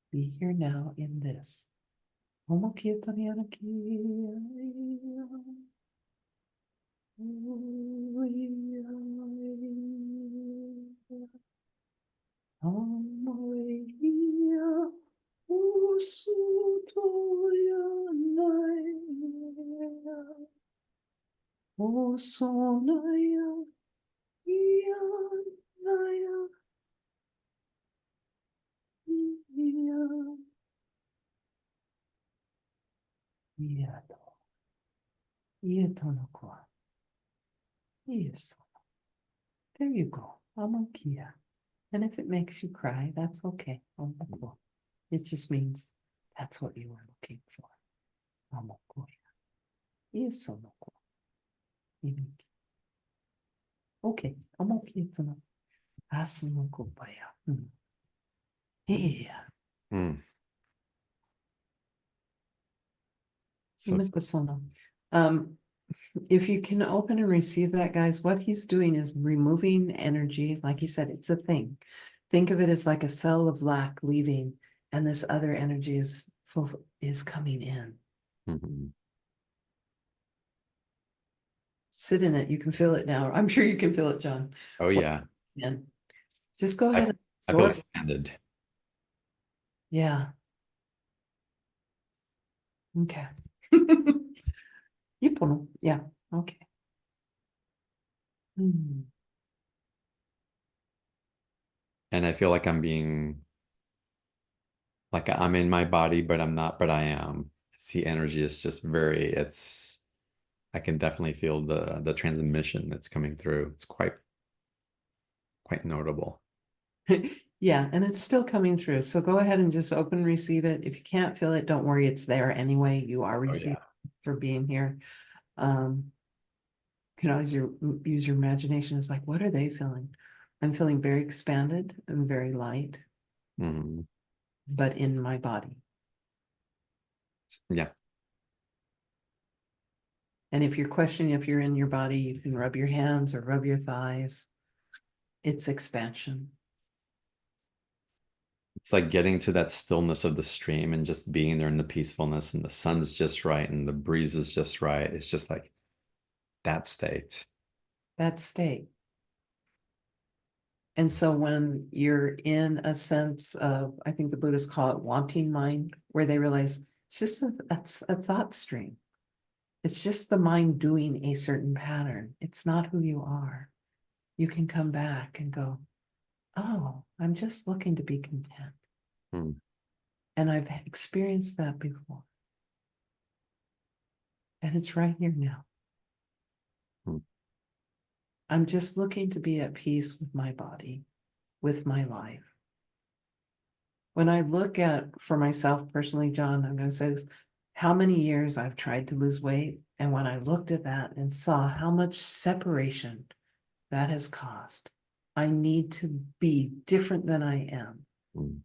Be here now in this. Iato. Iato no kwa. Yes. There you go. Amakia. And if it makes you cry, that's okay. Amakoa. It just means that's what you were looking for. Amakoya. Yes, amakoa. Okay. Amakia to no. Asamokopaya. Yeah. Mm. So, Imekosono. If you can open and receive that, guys, what he's doing is removing energy. Like he said, it's a thing. Think of it as like a cell of lack leaving, and this other energy is coming in. mhm. Sit in it. You can feel it now. I'm sure you can feel it, John. Oh yeah. And just go I, ahead and I feel absorb. expanded. Yeah. Okay. Ipono. Yeah. Okay. Hmm. And I feel like I'm being like I'm in my body, but I'm not, but I am. It's the energy is just very, it's I can definitely feel the transmission that's coming through. It's quite notable. Yeah, and it's still coming through. So go ahead and just open and receive it. If you can't feel it, don't worry, it's there anyway. You are Oh receiving yeah. for being here. Um, you can always use your imagination. It's like, what are they feeling? I'm feeling very expanded and very light, Mhm. but in my body. Yeah. And if you're questioning if you're in your body, you can rub your hands or rub your thighs. It's expansion. It's like getting to that stillness of the stream and just being there in the peacefulness and the sun's just right and the breeze is just right. It's just like that state. That state. And so when you're in a sense of, I think the Buddhists call it wanting mind, where they realize it's just that's a thought stream. It's just the mind doing a certain pattern. It's not who you are. You can come back and go, oh, I'm just looking to be content. Hmm. And I've experienced that before. And it's right here now. Hmm. I'm just looking to be at peace with my body, with my life. When I look at for myself personally, John, I'm going to say this, how many years I've tried to lose weight. And when I looked at that and saw how much separation that has caused, I need to be different than I am. Hmm.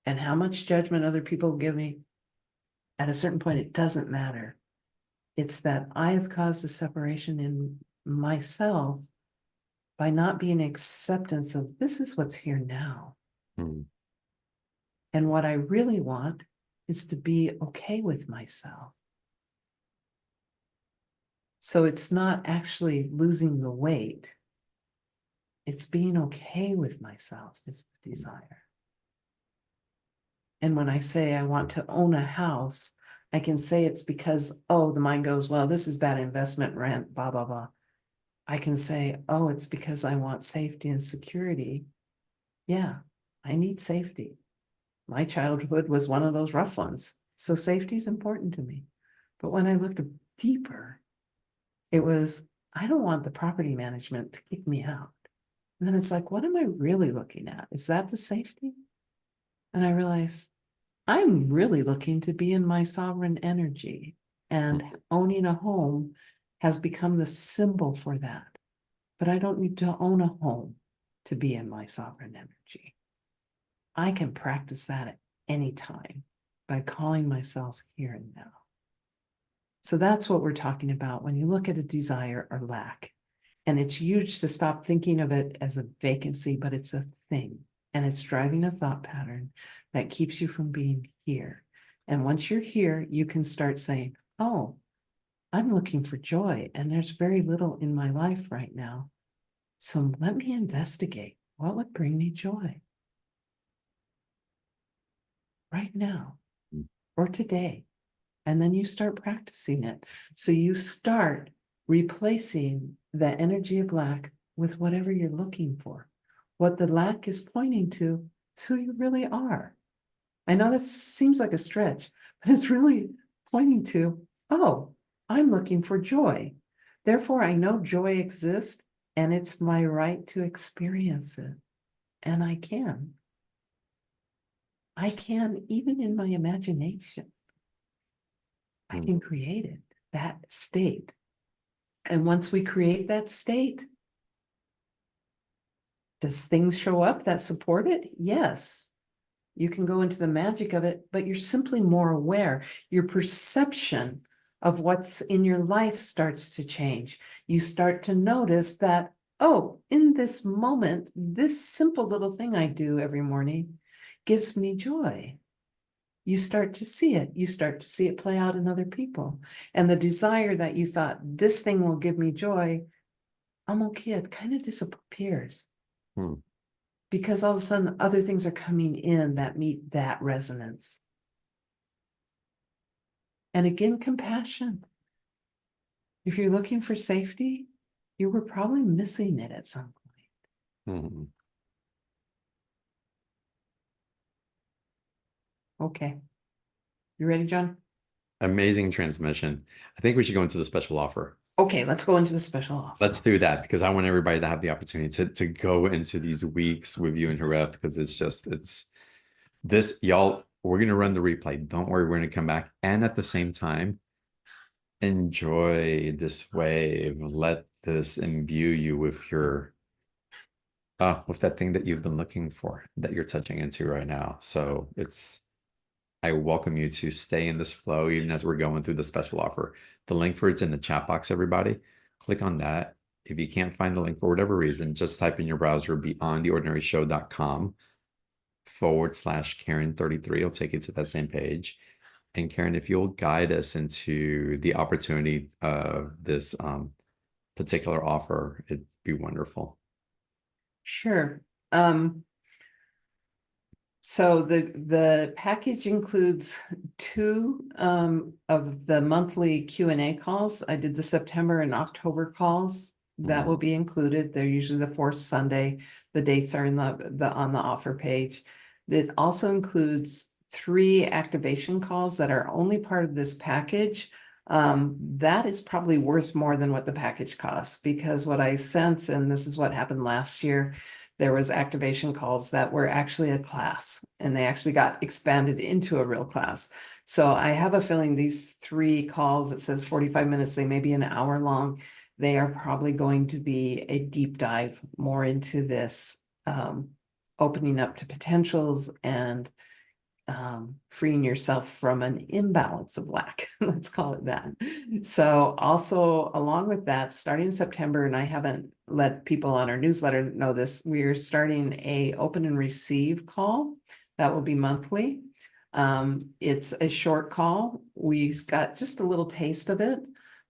And how much judgment other people give me, at a certain point, it doesn't matter. It's that I have caused a separation in myself by not being acceptance of this is what's here now. Hmm. And what I really want is to be okay with myself. So it's not actually losing the weight. It's being okay with myself is the desire. And when I say I want to own a house, I can say it's because, oh, the mind goes, well, this is bad investment, rent, blah, blah, blah. I can say, oh, it's because I want safety and security. Yeah, I need safety. My childhood was one of those rough ones. So safety is important to me. But when I looked deeper, it was, I don't want the property management to kick me out. And then it's like, what am I really looking at? Is that the safety? And I realized I'm really looking to be in my sovereign energy. And owning a home has become the symbol for that. But I don't need to own a home to be in my sovereign energy. I can practice that at any time by calling myself here and now. So that's what we're talking about when you look at a desire or lack. And it's huge to stop thinking of it as a vacancy, but it's a thing. And it's driving a thought pattern that keeps you from being here. And once you're here, you can start saying, oh, I'm looking for joy, and there's very little in my life right now. So let me investigate what would bring me joy right now or today. And then you start practicing it. So you start replacing the energy of lack with whatever you're looking for. What the lack is pointing to is who you really are. I know that seems like a stretch, but it's really pointing to, oh, I'm looking for joy. Therefore, I know joy exists and it's my right to experience it. And I can. I can, even in my imagination, I Hmm. can create it, that state. And once we create that state, does things show up that support it? Yes. You can go into the magic of it, but you're simply more aware. Your perception of what's in your life starts to change. You start to notice that, oh, in this moment, this simple little thing I do every morning gives me joy. You start to see it. You start to see it play out in other people. And the desire that you thought, this thing will give me joy, I'm okay, it kind of disappears Hmm. because all of a sudden other things are coming in that meet that resonance. And again, compassion. If you're looking for safety, you were probably missing it at some point. Hmm. Okay. You ready, John? Amazing transmission. I think we should go into the special offer. Okay, let's go into the special offer. Let's do that because I want everybody to have the opportunity to go into these weeks with you and Haref because it's this, y'all. We're gonna run the replay. Don't worry, we're gonna come back. And at the same time, enjoy this wave. Let this imbue you with that thing that you've been looking for, that you're touching into right now. So I welcome you to stay in this flow even as we're going through the special offer. The link for it's in the chat box, everybody. Click on that. If you can't find the link for whatever reason, just type in your browser beyondtheordinaryshow.com/Karen33. It'll take you to that same page. And Karen, if you'll guide us into the opportunity of this particular offer, it'd be wonderful. Sure. So the package includes two of the monthly Q&A calls. I did the September and October calls. That will Mhm. be included. They're usually the fourth Sunday. The dates are in the on the offer page. It also includes 3 activation calls that are only part of this package. That is probably worth more than what the package costs, because what I sense, and this is what happened last year, there was activation calls that were actually a class and they actually got expanded into a real class. So I have a feeling these 3 calls, it says 45 minutes, they may be an hour long. They are probably going to be a deep dive more into this, opening up to potentials and freeing yourself from an imbalance of lack. Let's call it that. So also along with that, starting in September, and I haven't let people on our newsletter know this, we're starting a open and receive call that will be monthly. It's a short call. We got just a little taste of it,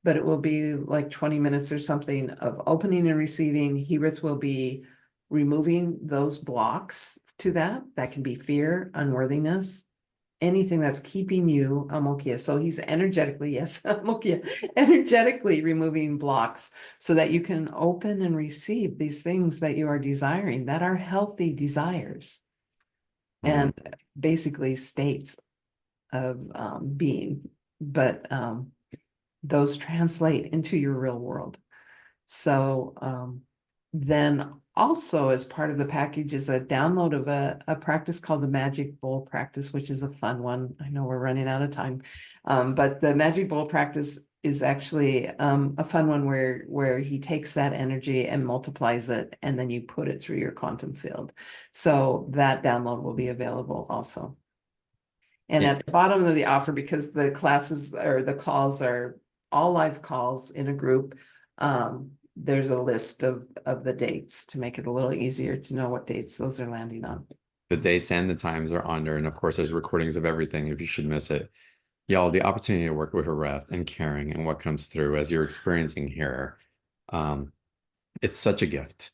but it will be like 20 minutes or something of opening and receiving. Hirith will be removing those blocks to that. That can be fear, unworthiness, anything that's keeping you amokia. So he's energetically, yes, amokia, energetically removing blocks so that you can open and receive these things that you are desiring, that are healthy desires Mhm. and basically states of being. But those translate into your real world. So then also as part of the package is a download of a practice called the Magic Bowl practice, which is a fun one. I know we're running out of time. But the Magic Bowl practice is actually a fun one where he takes that energy and multiplies it, and then you put it through your quantum field. So that download will be available also. And Yeah, at the bottom of the offer, because the classes or the calls are all live calls in a group, there's a list of the dates to make it a little easier to know what dates those are landing on. the dates and the times are on there. And of course, there's recordings of everything if you should miss it. Y'all, the opportunity to work with Haref and caring and what comes through as you're experiencing here, um, it's such a gift.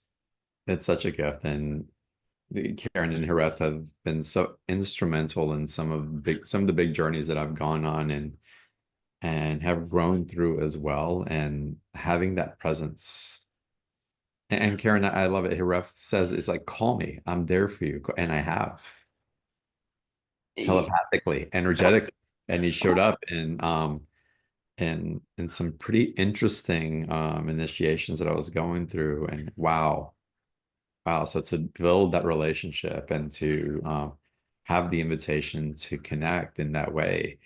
It's such a gift. And Karen and Haref have been so instrumental in some of the big journeys that I've gone on and have grown through as well. And having that presence. And Karen, I love it. Haref says it's like, call me. I'm there for you. And I have Y- telepathically, energetically. and he showed up in some pretty interesting initiations that I was going through, and wow. So to build that relationship and to have the invitation to connect in that way,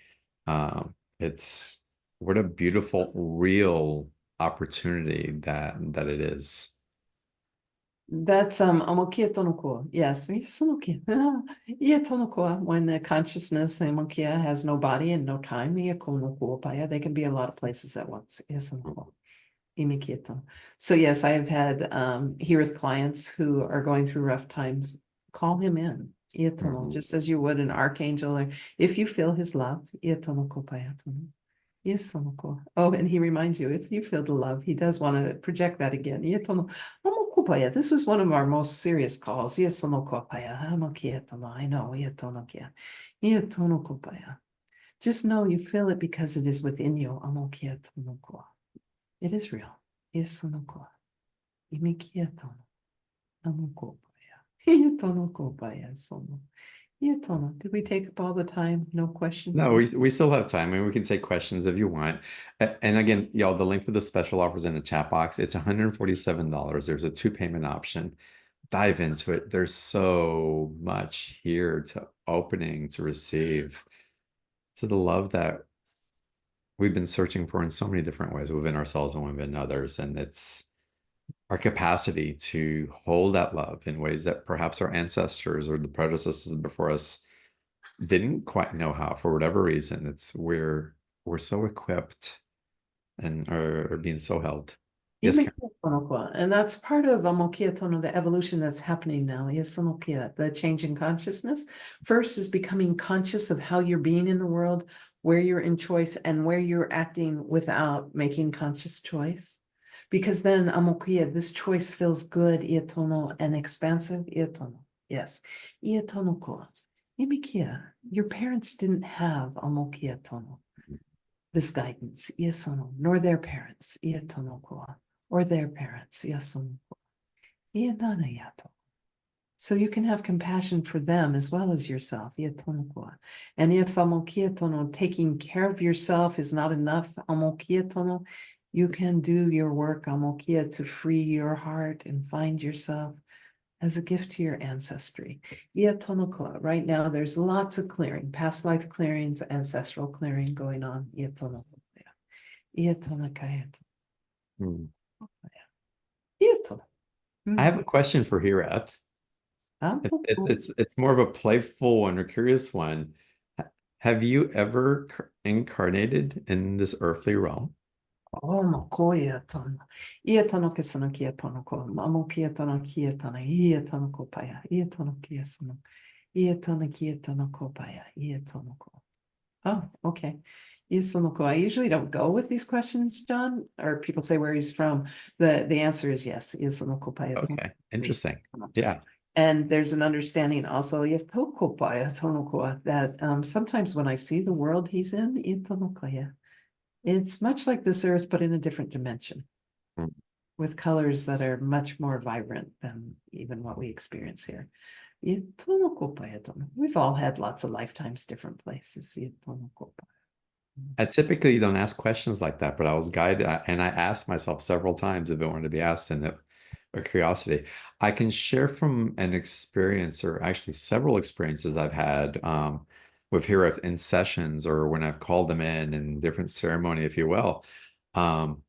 it's what a beautiful, real opportunity that it is. That's amokia tonoko. Yes, isonokia. Ia tonoko. When the consciousness amokia has no body and no time, ia konoko paya. They can be a lot of places at once. Isonoko. Imikito. So yes, I have had here with clients who are going through rough times. Call him in. Ia tono, Mhm. just as you would an archangel, or if you feel his love. Ia tonoko paya tono. Yes, Sonoko. Oh, and he reminds you, if you feel the love, he does want to project that again. Ie tono, "Amo kupaya." This was one of our most serious calls. Ie sonoko paya, amo kia tono. I know. Ie tono kia. Ie tono kupaya. Just know you feel it because it is within you. Amo kia tono ko. It is real. Ie sonoko. Imi kia tono. Amo kupaya. Ie tono kupaya sono. Ie tono. Did we take up all the time? No questions? No, we still have time. I mean, we can take questions if you want. And again, y'all, the link for the special offers in the chat box. It's $147. There's a two payment option. Dive into it. There's so much here to opening to receive, to the love that we've been searching for in so many different ways within ourselves and within others. And it's our capacity to hold that love in ways that perhaps our ancestors or the predecessors before us didn't quite know how for whatever reason. It's we're so equipped and are being so held. Yes, Karen. And that's part of Amokia Tono, the evolution that's happening now. Yes, Amokia, the change in consciousness. First is becoming conscious of how you're being in the world, where you're in choice, and where you're acting without making conscious choice. Because then Amokia, this choice feels good, Ietono, and expansive. Ietono. Yes. Ietono ko. Imikia, your parents didn't have Amokia Tono, this guidance, Iasono, nor their parents, Iatonokoa, or their parents, Iasono, Iananayato. So you can have compassion for them as well as yourself, Iatonokoa. And if amokiatono, taking care of yourself is not enough, amokiatono, you can do your work, amokia, to free your heart and find yourself as a gift to your ancestry. Iatonokoa. Right now, there's lots of clearing, past life clearings, ancestral clearing going on. Iatonokoa. Iatonakayato. Hmm. Iatono. I have a question for Hireth. It's more of a playful one or curious one. Have you ever incarnated in this earthly realm? Oh, mokoya tono. Ia tono ke sono kia pono ko. Mamo kia tono kia tono. Ia tono ko paya. Ia tono kia sono. Ia tono kia tono ko paya. Ia tono ko. Oh, okay. Ia sono ko. I usually don't go with these questions, John, or people say where he's from. The answer is yes. Ia sono ko paya tono. Okay, interesting. Yeah. And there's an understanding also, yes, toko paya tono ko, that sometimes when I see the world he's in, ia tono ko ya. It's much like this earth, but in a different dimension, Mm. with colors that are much more vibrant than even what we experience here. We've all had lots of lifetimes, different places. I typically don't ask questions like that, but I was guided, and I asked myself several times if it wanted to be asked, and a curiosity. I can share from an experience, or actually several experiences I've had with here in sessions, or when I've called them in different ceremony, if you will. Um,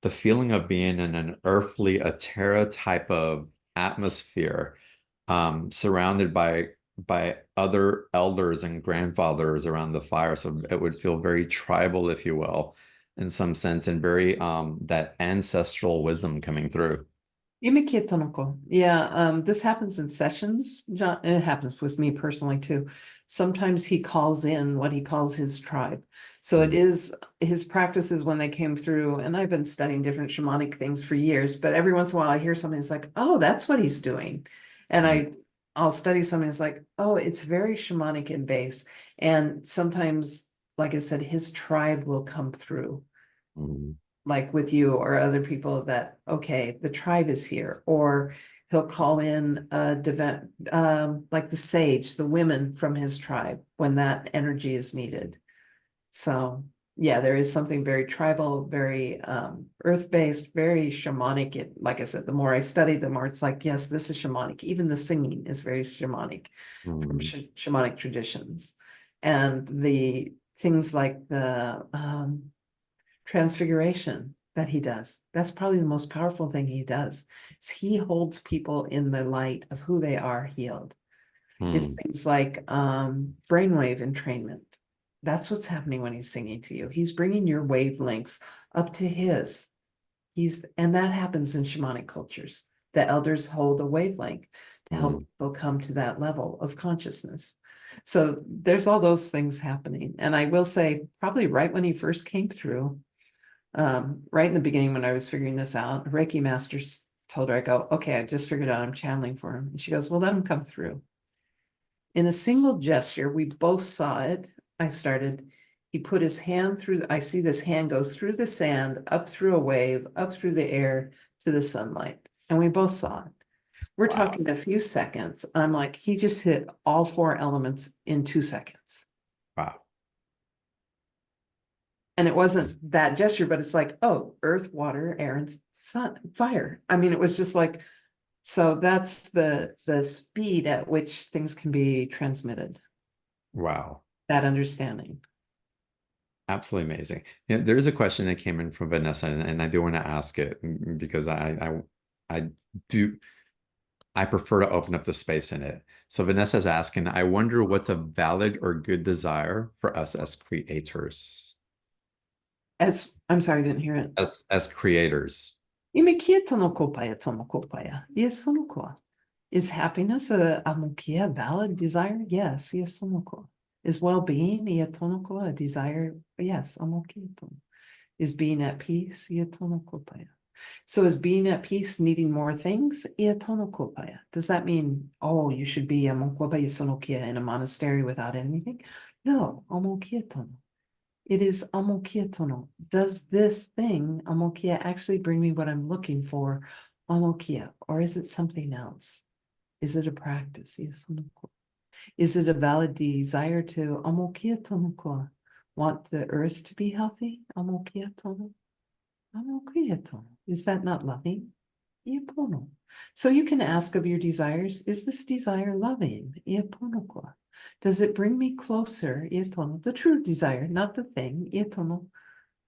the feeling of being in an earthly, a Terra type of atmosphere, surrounded by other elders and grandfathers around the fire. So it would feel very tribal, if you will, in some sense, and very that ancestral wisdom coming through. Yeah, this happens in sessions, John. It happens with me personally too. Sometimes he calls in what he calls his tribe. So it Mm, is his practices when they came through, and I've been studying different shamanic things for years, but every once in a while I hear something that's like, oh, that's what he's doing. And mm, I'll study something that's like, oh, it's very shamanic in base. And sometimes, like I said, his tribe will come through, mm, like with you or other people, that, okay, the tribe is here, or he'll call in like the sage, the women from his tribe when that energy is needed. So yeah, there is something very tribal, very earth-based, very shamanic. Like I said, the more I study, the more it's like, yes, this is shamanic. Even the singing is very shamanic from Mm, shamanic traditions. And the things like the transfiguration that he does, that's probably the most powerful thing he does, is he holds people in the light of who they are healed. It's mm, things like brainwave entrainment. That's what's happening when he's singing to you. He's bringing your wavelengths up to his. And that happens in shamanic cultures. The elders hold a wavelength to help mm, people come to that level of consciousness. So there's all those things happening. And I will say, probably right when he first came through, right in the beginning when I was figuring this out, Reiki master told her, I go, okay, I just figured out I'm channeling for him. And she goes, well, let him come through. In a single gesture, we both saw it. He put his hand through, I see this hand go through the sand, up through a wave, up through the air to the sunlight. And we both saw it. We're wow. talking a few seconds. I'm like, he just hit all four elements in 2 seconds. Wow. And it wasn't that gesture, but it's like, oh, earth, water, air, and sun, fire. I mean, it was just like, so that's the speed at which things can be transmitted, Wow. that understanding. Absolutely amazing. Yeah, there is a question that came in from Vanessa, and I do want to ask it because I do I prefer to open up the space in it. So Vanessa's asking, I wonder what's a valid or good desire for us as creators. As I'm sorry, I didn't hear it. As creators. Is happiness a mukia valid desire? Yes, yes, is well-being a desire? Yes, is being at peace? So is being at peace needing more things? Does that mean, oh, you should be in a monastery without anything? No, it is amokietono. Does this thing, amokia, actually bring me what I'm looking for? Amokia, or is it something else? Is it a practice? Is it a valid desire to amokietono? Want the earth to be healthy? Amokietono. Amokietono. Is that not loving? Iapono. So you can ask of your desires, is this desire loving? Iapono. Does it bring me closer? Iapono. The true desire, not the thing. Iapono.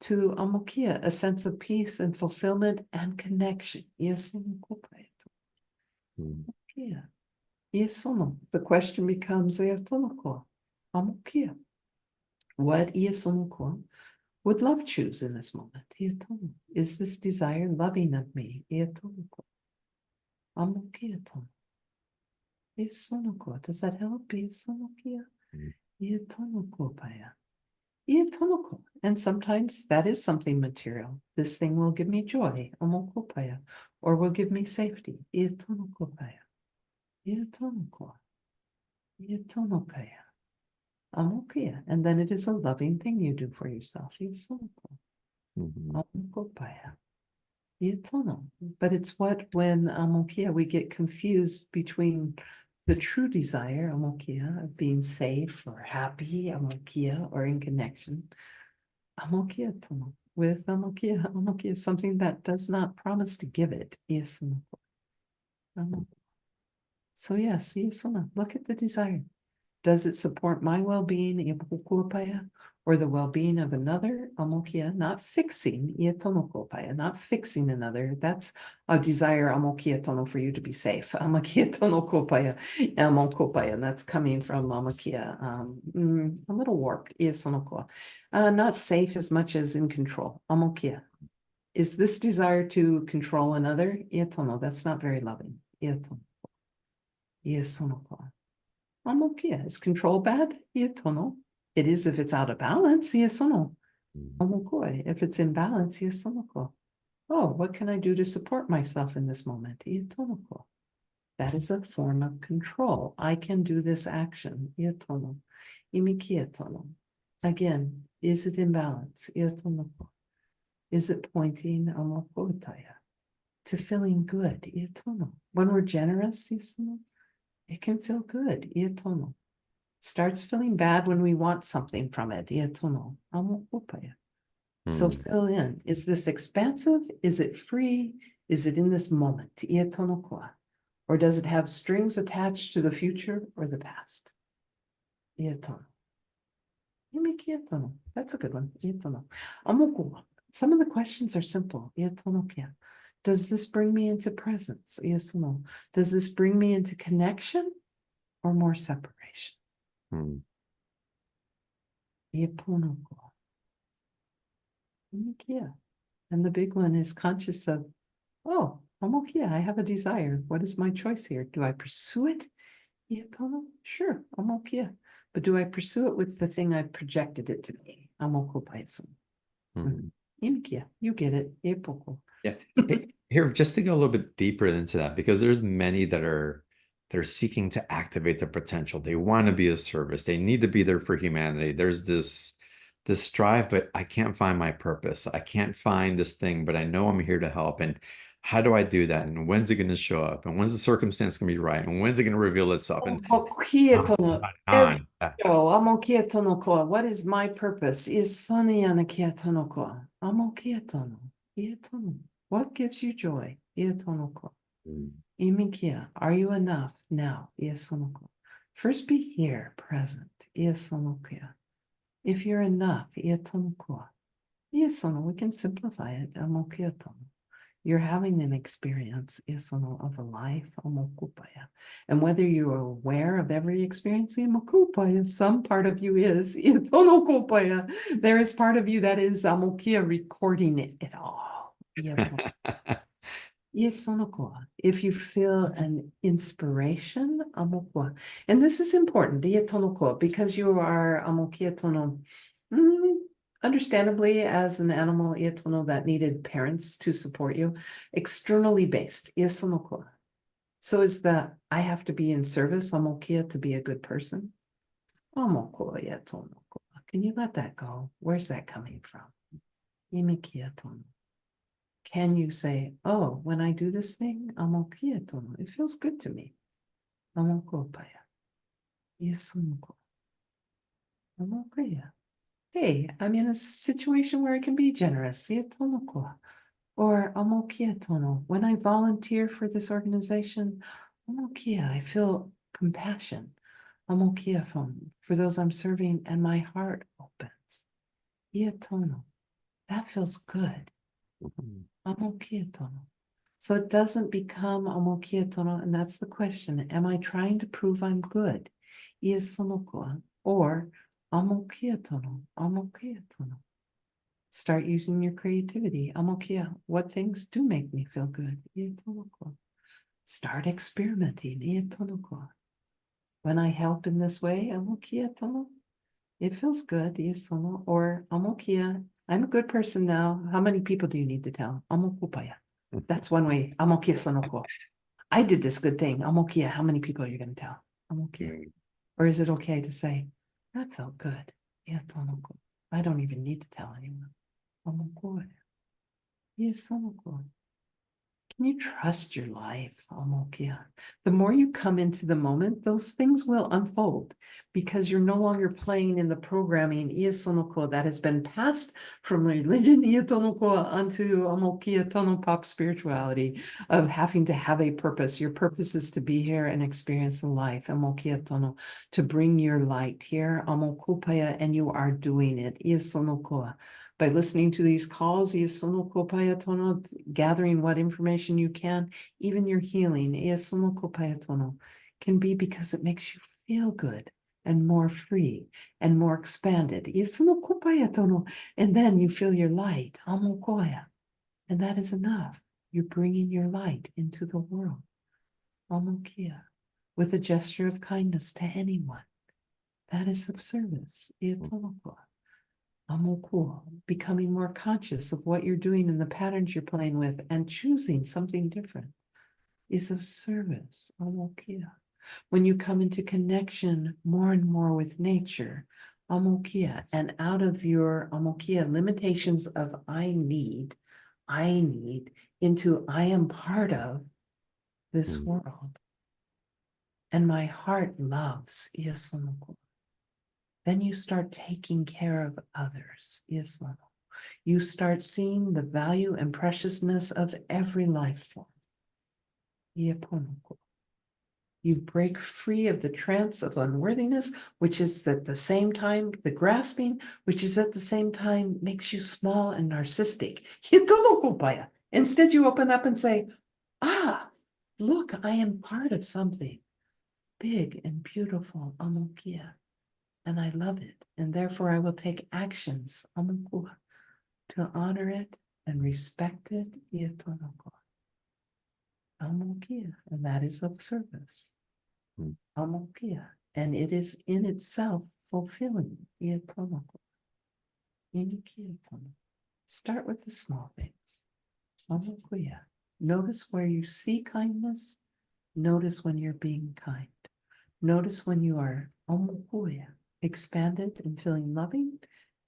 To amokia, a sense of peace and fulfillment and connection. Iasono. Mm, Amokia. Iasono. The question becomes iapono. Amokia. What iasono would love choose in this moment? Iapono. Is this desire loving of me? Iapono. Amokia. Isonoko. Does that help? Isonokia. mm, Iatonokopaya. Iatonoko. And sometimes that is something material. This thing will give me joy, omokopaya, or will give me safety. Iatonokopaya. Iatonoko. Iatonokaya. Amokia. And then it is a loving thing you do for yourself. Isonoko. mhm, Omokopaya. Iatono. But it's what when amokia, we get confused between the true desire, amokia, of being safe or happy, amokia, or in connection. Amokia tono. With amokia, something that does not promise to give it. Yes. So yes, yes, look at the desire. Does it support my well-being, or the well-being of another? Amokia, not fixing, not fixing another. That's a desire, amokia tono, for you to be safe. Amokia tonokopaya, amokopaya, and that's coming from amokia. A little warped, not safe as much as in control. Amokia. Is this desire to control another? Ietono, that's not very loving. Ietono. Iesonoko. I'm okay. Is control bad? Yes or no? It is if it's out of balance, yes or no? mm, I'm okay. If it's in balance, yes or no? Oh, what can I do to support myself in this moment? Yes or no? That is a form of control. I can do this action. Yes or no? Imikietono. Again, is it in balance? Yes or no? Is it pointing amokotaya to feeling good? Yes or no? When we're generous, yes or no? It can feel good. Yes or no? Starts feeling bad when we want something from it. Ietono, amokupaya. So Hmm. fill in. Is this expansive? Is it free? Is it in this moment? Ietono koa. Or does it have strings attached to the future or the past? Ietono. Imikietono. That's a good one. Ietono. Amokua. Some of the questions are simple. Ietono kia. Does this bring me into presence? Iesono. Does this bring me into connection or more separation? Hmm. Iepono koa. Imikia. And the big one is conscious of, oh, amokia, I have a desire. What is my choice here? Do I pursue it? Ietono? Sure, amokia. But do I pursue it with the thing I projected it to be? Amoko paeso. Hmm. Imikia, you get it. Epoko. Yeah. Here, just to go a little bit deeper into that, because there's many that are seeking to activate their potential. They want to be of service. They need to be there for humanity. There's this strive, but I can't find my purpose. I can't find this thing, but I know I'm here to help. And how do I do that? And when's it going to show up? And when's the circumstance going to be right? And when's it going to reveal itself? And on, Amokietono. on. Amokietono koa. What is my purpose? Is sunny anakietono koa. Amokietono. Ietono. What gives you joy? Ietono koa. Mm. Imikia, are you enough now? Iesonoko. First be here, present. Iesonokia. If you're enough, ietonokua. Iesono, we can simplify it. Amokietono. You're having an experience, iesono, of a life, amokupaya. And whether you're aware of every experience, amokupaya, some part of you is, ietonokupaya. There is part of you that is amokia recording it all. Yes, sonokwa. If you feel an inspiration, amokwa. And this is important, diatonokwa, because you are amokiatono. Understandably, as an animal, iatono that needed parents to support you, externally based, iasonokwa. So is that I have to be in service, amokia, to be a good person? Amokwa iatonokwa. Can you let that go? Where's that coming from? Imikiatono. Can you say, oh, when I do this thing, amokietono, it feels good to me. Amokopaya. Yesunoko. Amokaya. Hey, I'm in a situation where I can be generous. Ietonoko. Or amokietono. When I volunteer for this organization, amokia, I feel compassion. Amokia for those I'm serving, and my heart opens. Ietono. That feels good. Amokietono. So it doesn't become amokietono, and that's the question. Am I trying to prove I'm good? Iesonoko, or amokietono, amokietono. Start using your creativity. Amokia, what things do make me feel good? Ietonoko. Start experimenting. Ietonoko. When I help in this way, amokietono, it feels good. Iesono, or amokia, I'm a good person now. How many people do you need to tell? Amokupaya. That's one way. Amokia sonoko. I did this good thing. Amokia. How many people are you going to tell? Amokia. Mm. Or is it okay to say, that felt good? Yeah, tonoko. I don't even need to tell anyone. Amoko. Yes, sonoko. Can you trust your life, Amokia? The more you come into the moment, those things will unfold because you're no longer playing in the programming Iasonoko that has been passed from religion Iatonoko onto Amokia Tonopop spirituality of having to have a purpose. Your purpose is to be here and experience a life, Amokia Tono, to bring your light here, Amokopaya, and you are doing it. Iasonoko. By listening to these calls, gathering what information you can, even your healing, can be because it makes you feel good and more free and more expanded. And then you feel your light, and that is enough. You're bringing your light into the world, with a gesture of kindness to anyone. That is of service. Amokuo, becoming more conscious of what you're doing and the patterns you're playing with and choosing something different is of service. Amokia. When you come into connection more and more with nature, amokia, and out of your amokia limitations of I need, into I am part of this Mm. world. And my heart loves Iasonoku. then you start taking care of others. Yes, Lord. You start seeing the value and preciousness of every life form. Yeponoko. You break free of the trance of unworthiness, which is at the same time the grasping, which is at the same time makes you small and narcissistic. Hitonokopaya. Instead, you open up and say, ah, look, I am part of something big and beautiful, amokia, and I love it, and therefore I will take actions, amokua, to honor it and respect it, yetonoko, amokia, and that is of service, Mm. amokia, and it is in itself fulfilling, yetonoko, imikietono. Start with the small things, amokia. Notice where you see kindness. Notice when you're being kind. Notice when you are omokuya, expanded and feeling loving,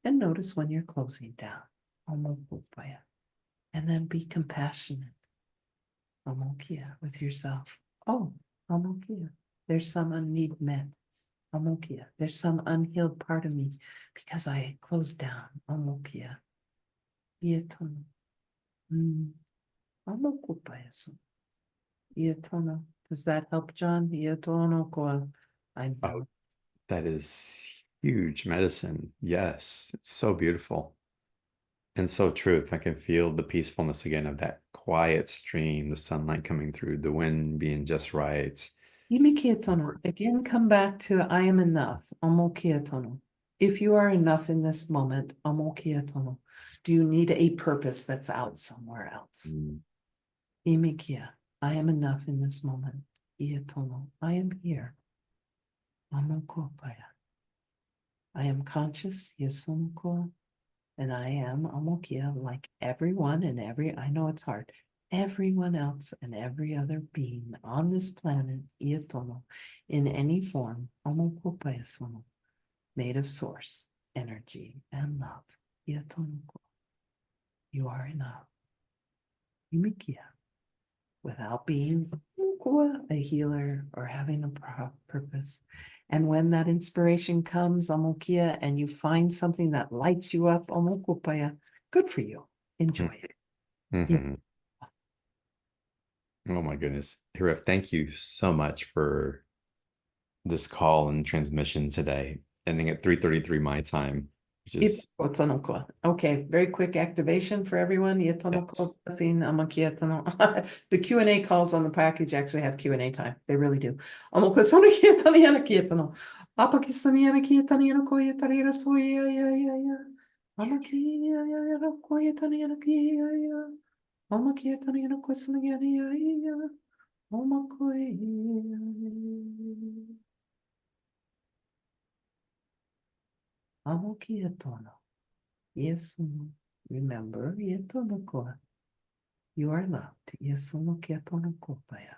and notice when you're closing down. Omokupaya. And then be compassionate. Omokia with yourself. Oh, omokia. There's some unneed met. Omokia. There's some unhealed part of me because I closed down. Omokia. Ietono. Omokupaya. Ietono. Does that help, John? Ietono koa. I Oh, know. that is huge medicine. Yes, it's so beautiful and so true. I can feel the peacefulness again of that quiet stream, the sunlight coming through, the wind being just right. Imikietono. Again, come back to I am enough. Amokietono. If you are enough in this moment, amokietono. Do you need a purpose that's out somewhere else? Mm. Imikia. I am enough in this moment. Ietono. I am here. Amokopaya. I am conscious. Yesonoko. And I am amokia like everyone and I know it's hard. Everyone else and every other being on this planet, Ietono, in any form, amokopayasono, made of source, energy, and love. Iatonoko. You are enough. Yumikia. Without being a healer or having a purpose. And when that inspiration comes, amokia, and you find something that lights you up, amokopaya, good for you. Enjoy it. Yeah. Mm-hmm. Oh my goodness. Hiref, thank you so much for this call and transmission today, ending at 3:33 my time, which is Itonokoa. Okay, very quick activation for everyone. Itonoko, yes. blessing, amakietono. The Q&A calls on the package actually have Q&A time. They really do. Amokosono kietaniana kietono. Apakistaniana kietaniana koyetarira soya ya ya ya. Amakia ya ya koyetaniana kia ya. Amakietaniana kosaniana ya ya. Omakoya. Amokietono. Yes, remember, Yetonoko. You are loved. Yesono Keponokopaya.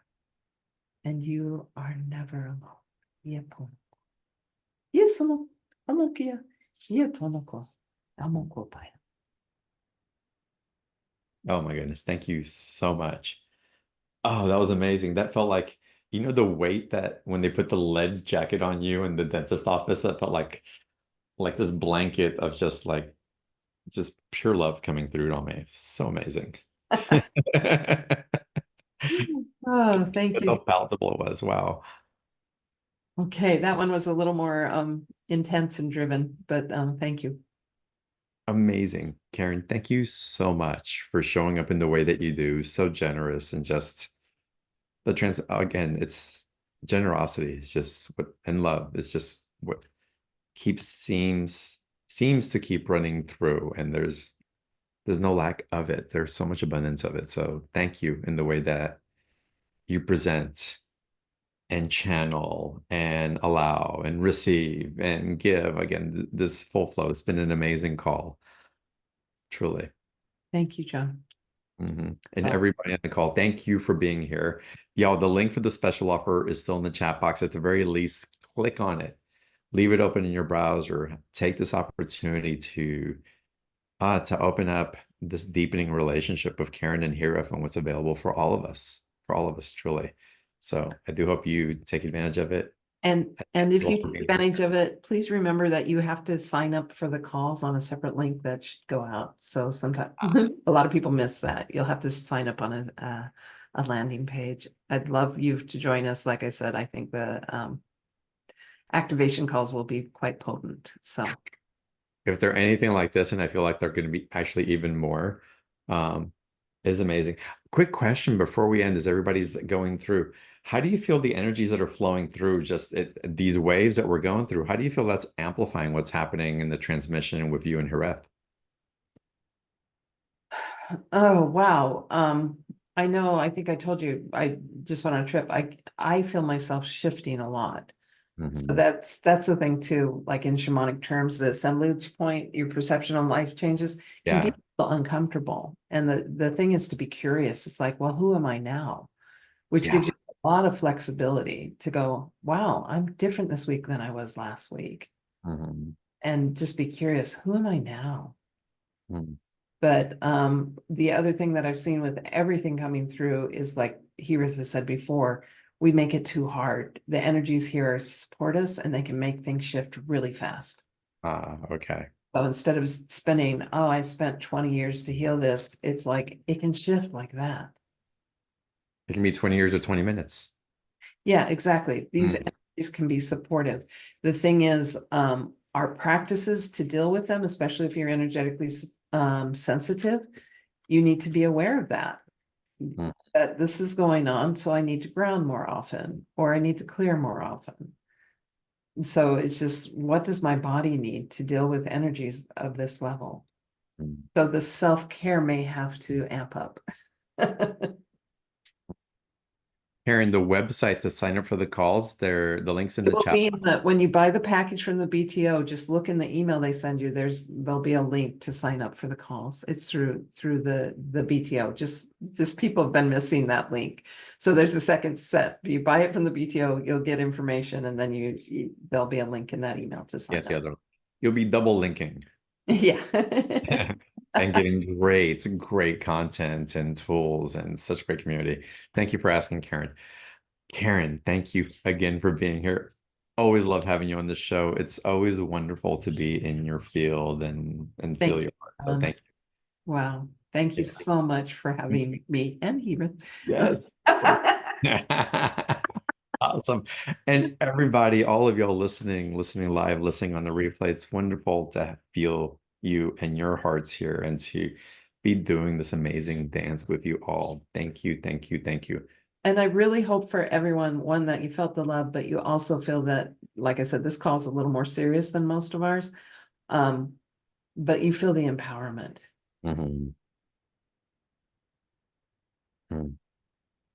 And you are never alone. Yeponoko. Yesono Amokia. Yetonoko. Amokopaya. Oh my goodness. Thank you so much. Oh, that was amazing. That felt like, the weight that when they put the lead jacket on you in the dentist office, that felt like this blanket of just pure love coming through on me. It's so amazing. Oh, thank How you. palatable it was. Wow. Okay, that one was a little more intense and driven, but thank you. Amazing. Karen, thank you so much for showing up in the way that you do. So generous and just again, it's generosity. It's just what and love. It's just what keeps seems to keep running through. And there's no lack of it. There's so much abundance of it. So thank you in the way that you present and channel and allow and receive and give. Again, this full flow. It's been an amazing call, truly. Thank you, John. And everybody on the call, thank you for being here. Y'all, the link for the special offer is still in the chat box. At the very least, click on it, leave it open in your browser. Take this opportunity to open up this deepening relationship with Karen and Hira and what's available for all of us, truly. So I do hope you take advantage of it. And if Well, you take advantage of it, please remember that you have to sign up for the calls on a separate link that should go out. So sometimes a lot of people miss that. You'll have to sign up on a landing page. I'd love you to join us. Like I said, I think the activation calls will be quite potent. So if they're anything like this, and I feel like they're going to be actually even more, um, is amazing. Quick question before we end, as everybody's going through, how do you feel the energies that are flowing through these waves that we're going through? How do you feel that's amplifying what's happening in the transmission with you and Hireth? oh wow. I know, I think I told you I just went on a trip. I feel myself shifting a lot. So Hmm. that's the thing too, like in shamanic terms, the assemblage point, your perception on life changes can be Yeah. a little uncomfortable. And the thing is to be curious. It's like, well, who am I now? Which gives Yeah. you a lot of flexibility to go, wow, I'm different this week than I was last week. Hmm. And just be curious, who am I now? Hmm. But the other thing that I've seen with everything coming through is like Heroes has said before, we make it too hard. The energies here support us and they can make things shift really fast. Okay. So instead of spending, oh, I spent 20 years to heal this, it's like it can shift like that. It can be 20 years or 20 minutes. Yeah, exactly. These Mm. energies can be supportive. The thing is, our practices to deal with them, especially if you're energetically sensitive, you need to be aware of that. Mm. That this is going on, so I need to ground more often, or I need to clear more often. So it's just, what does my body need to deal with energies of this level? Mm. So the self-care may have to amp up. Karen, the website to sign up for the calls, the links in It the will chat. be in when you buy the package from the BTO, just look in the email they send you. There'll be a link to sign up for the calls. It's through the BTO. Just people have been missing that link. So there's a second set. You buy it from the BTO, you'll get information, and then there'll be a link in that email to Yeah, sign the up. other. You'll be double linking. Yeah. And getting great content and tools and such a great community. Thank you for asking, Karen. Karen, thank you again for being here. Always love having you on the show. It's always wonderful to be in your field and feel Thank you. your heart. So thank Wow. Thank you you. so much for having me and Hebron. Yes. Awesome. And everybody, all of y'all listening live, listening on the replay, it's wonderful to feel you and your hearts here and to be doing this amazing dance with you all. Thank you, thank you, thank you. And I really hope for everyone, one, that you felt the love, but you also feel that, like I said, this call is a little more serious than most of ours. Um, but you feel the empowerment. Mhm. Mm.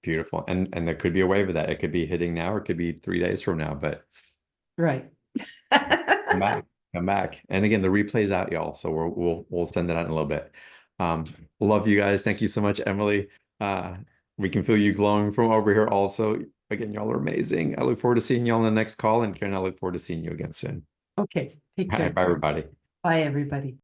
Beautiful. And there could be a wave of that. It could be hitting now, or it could be 3 days from now, but Right. come back, come back. And again, the replay's out, y'all. So we'll send that out in a little bit. Um, love you guys. Thank you so much, Emily. Uh, we can feel you glowing from over here also. Again, y'all are amazing. I look forward to seeing you all on the next call. And Karen, I look forward to seeing you again soon. Okay. Take All right, care. bye, everybody. Bye, everybody.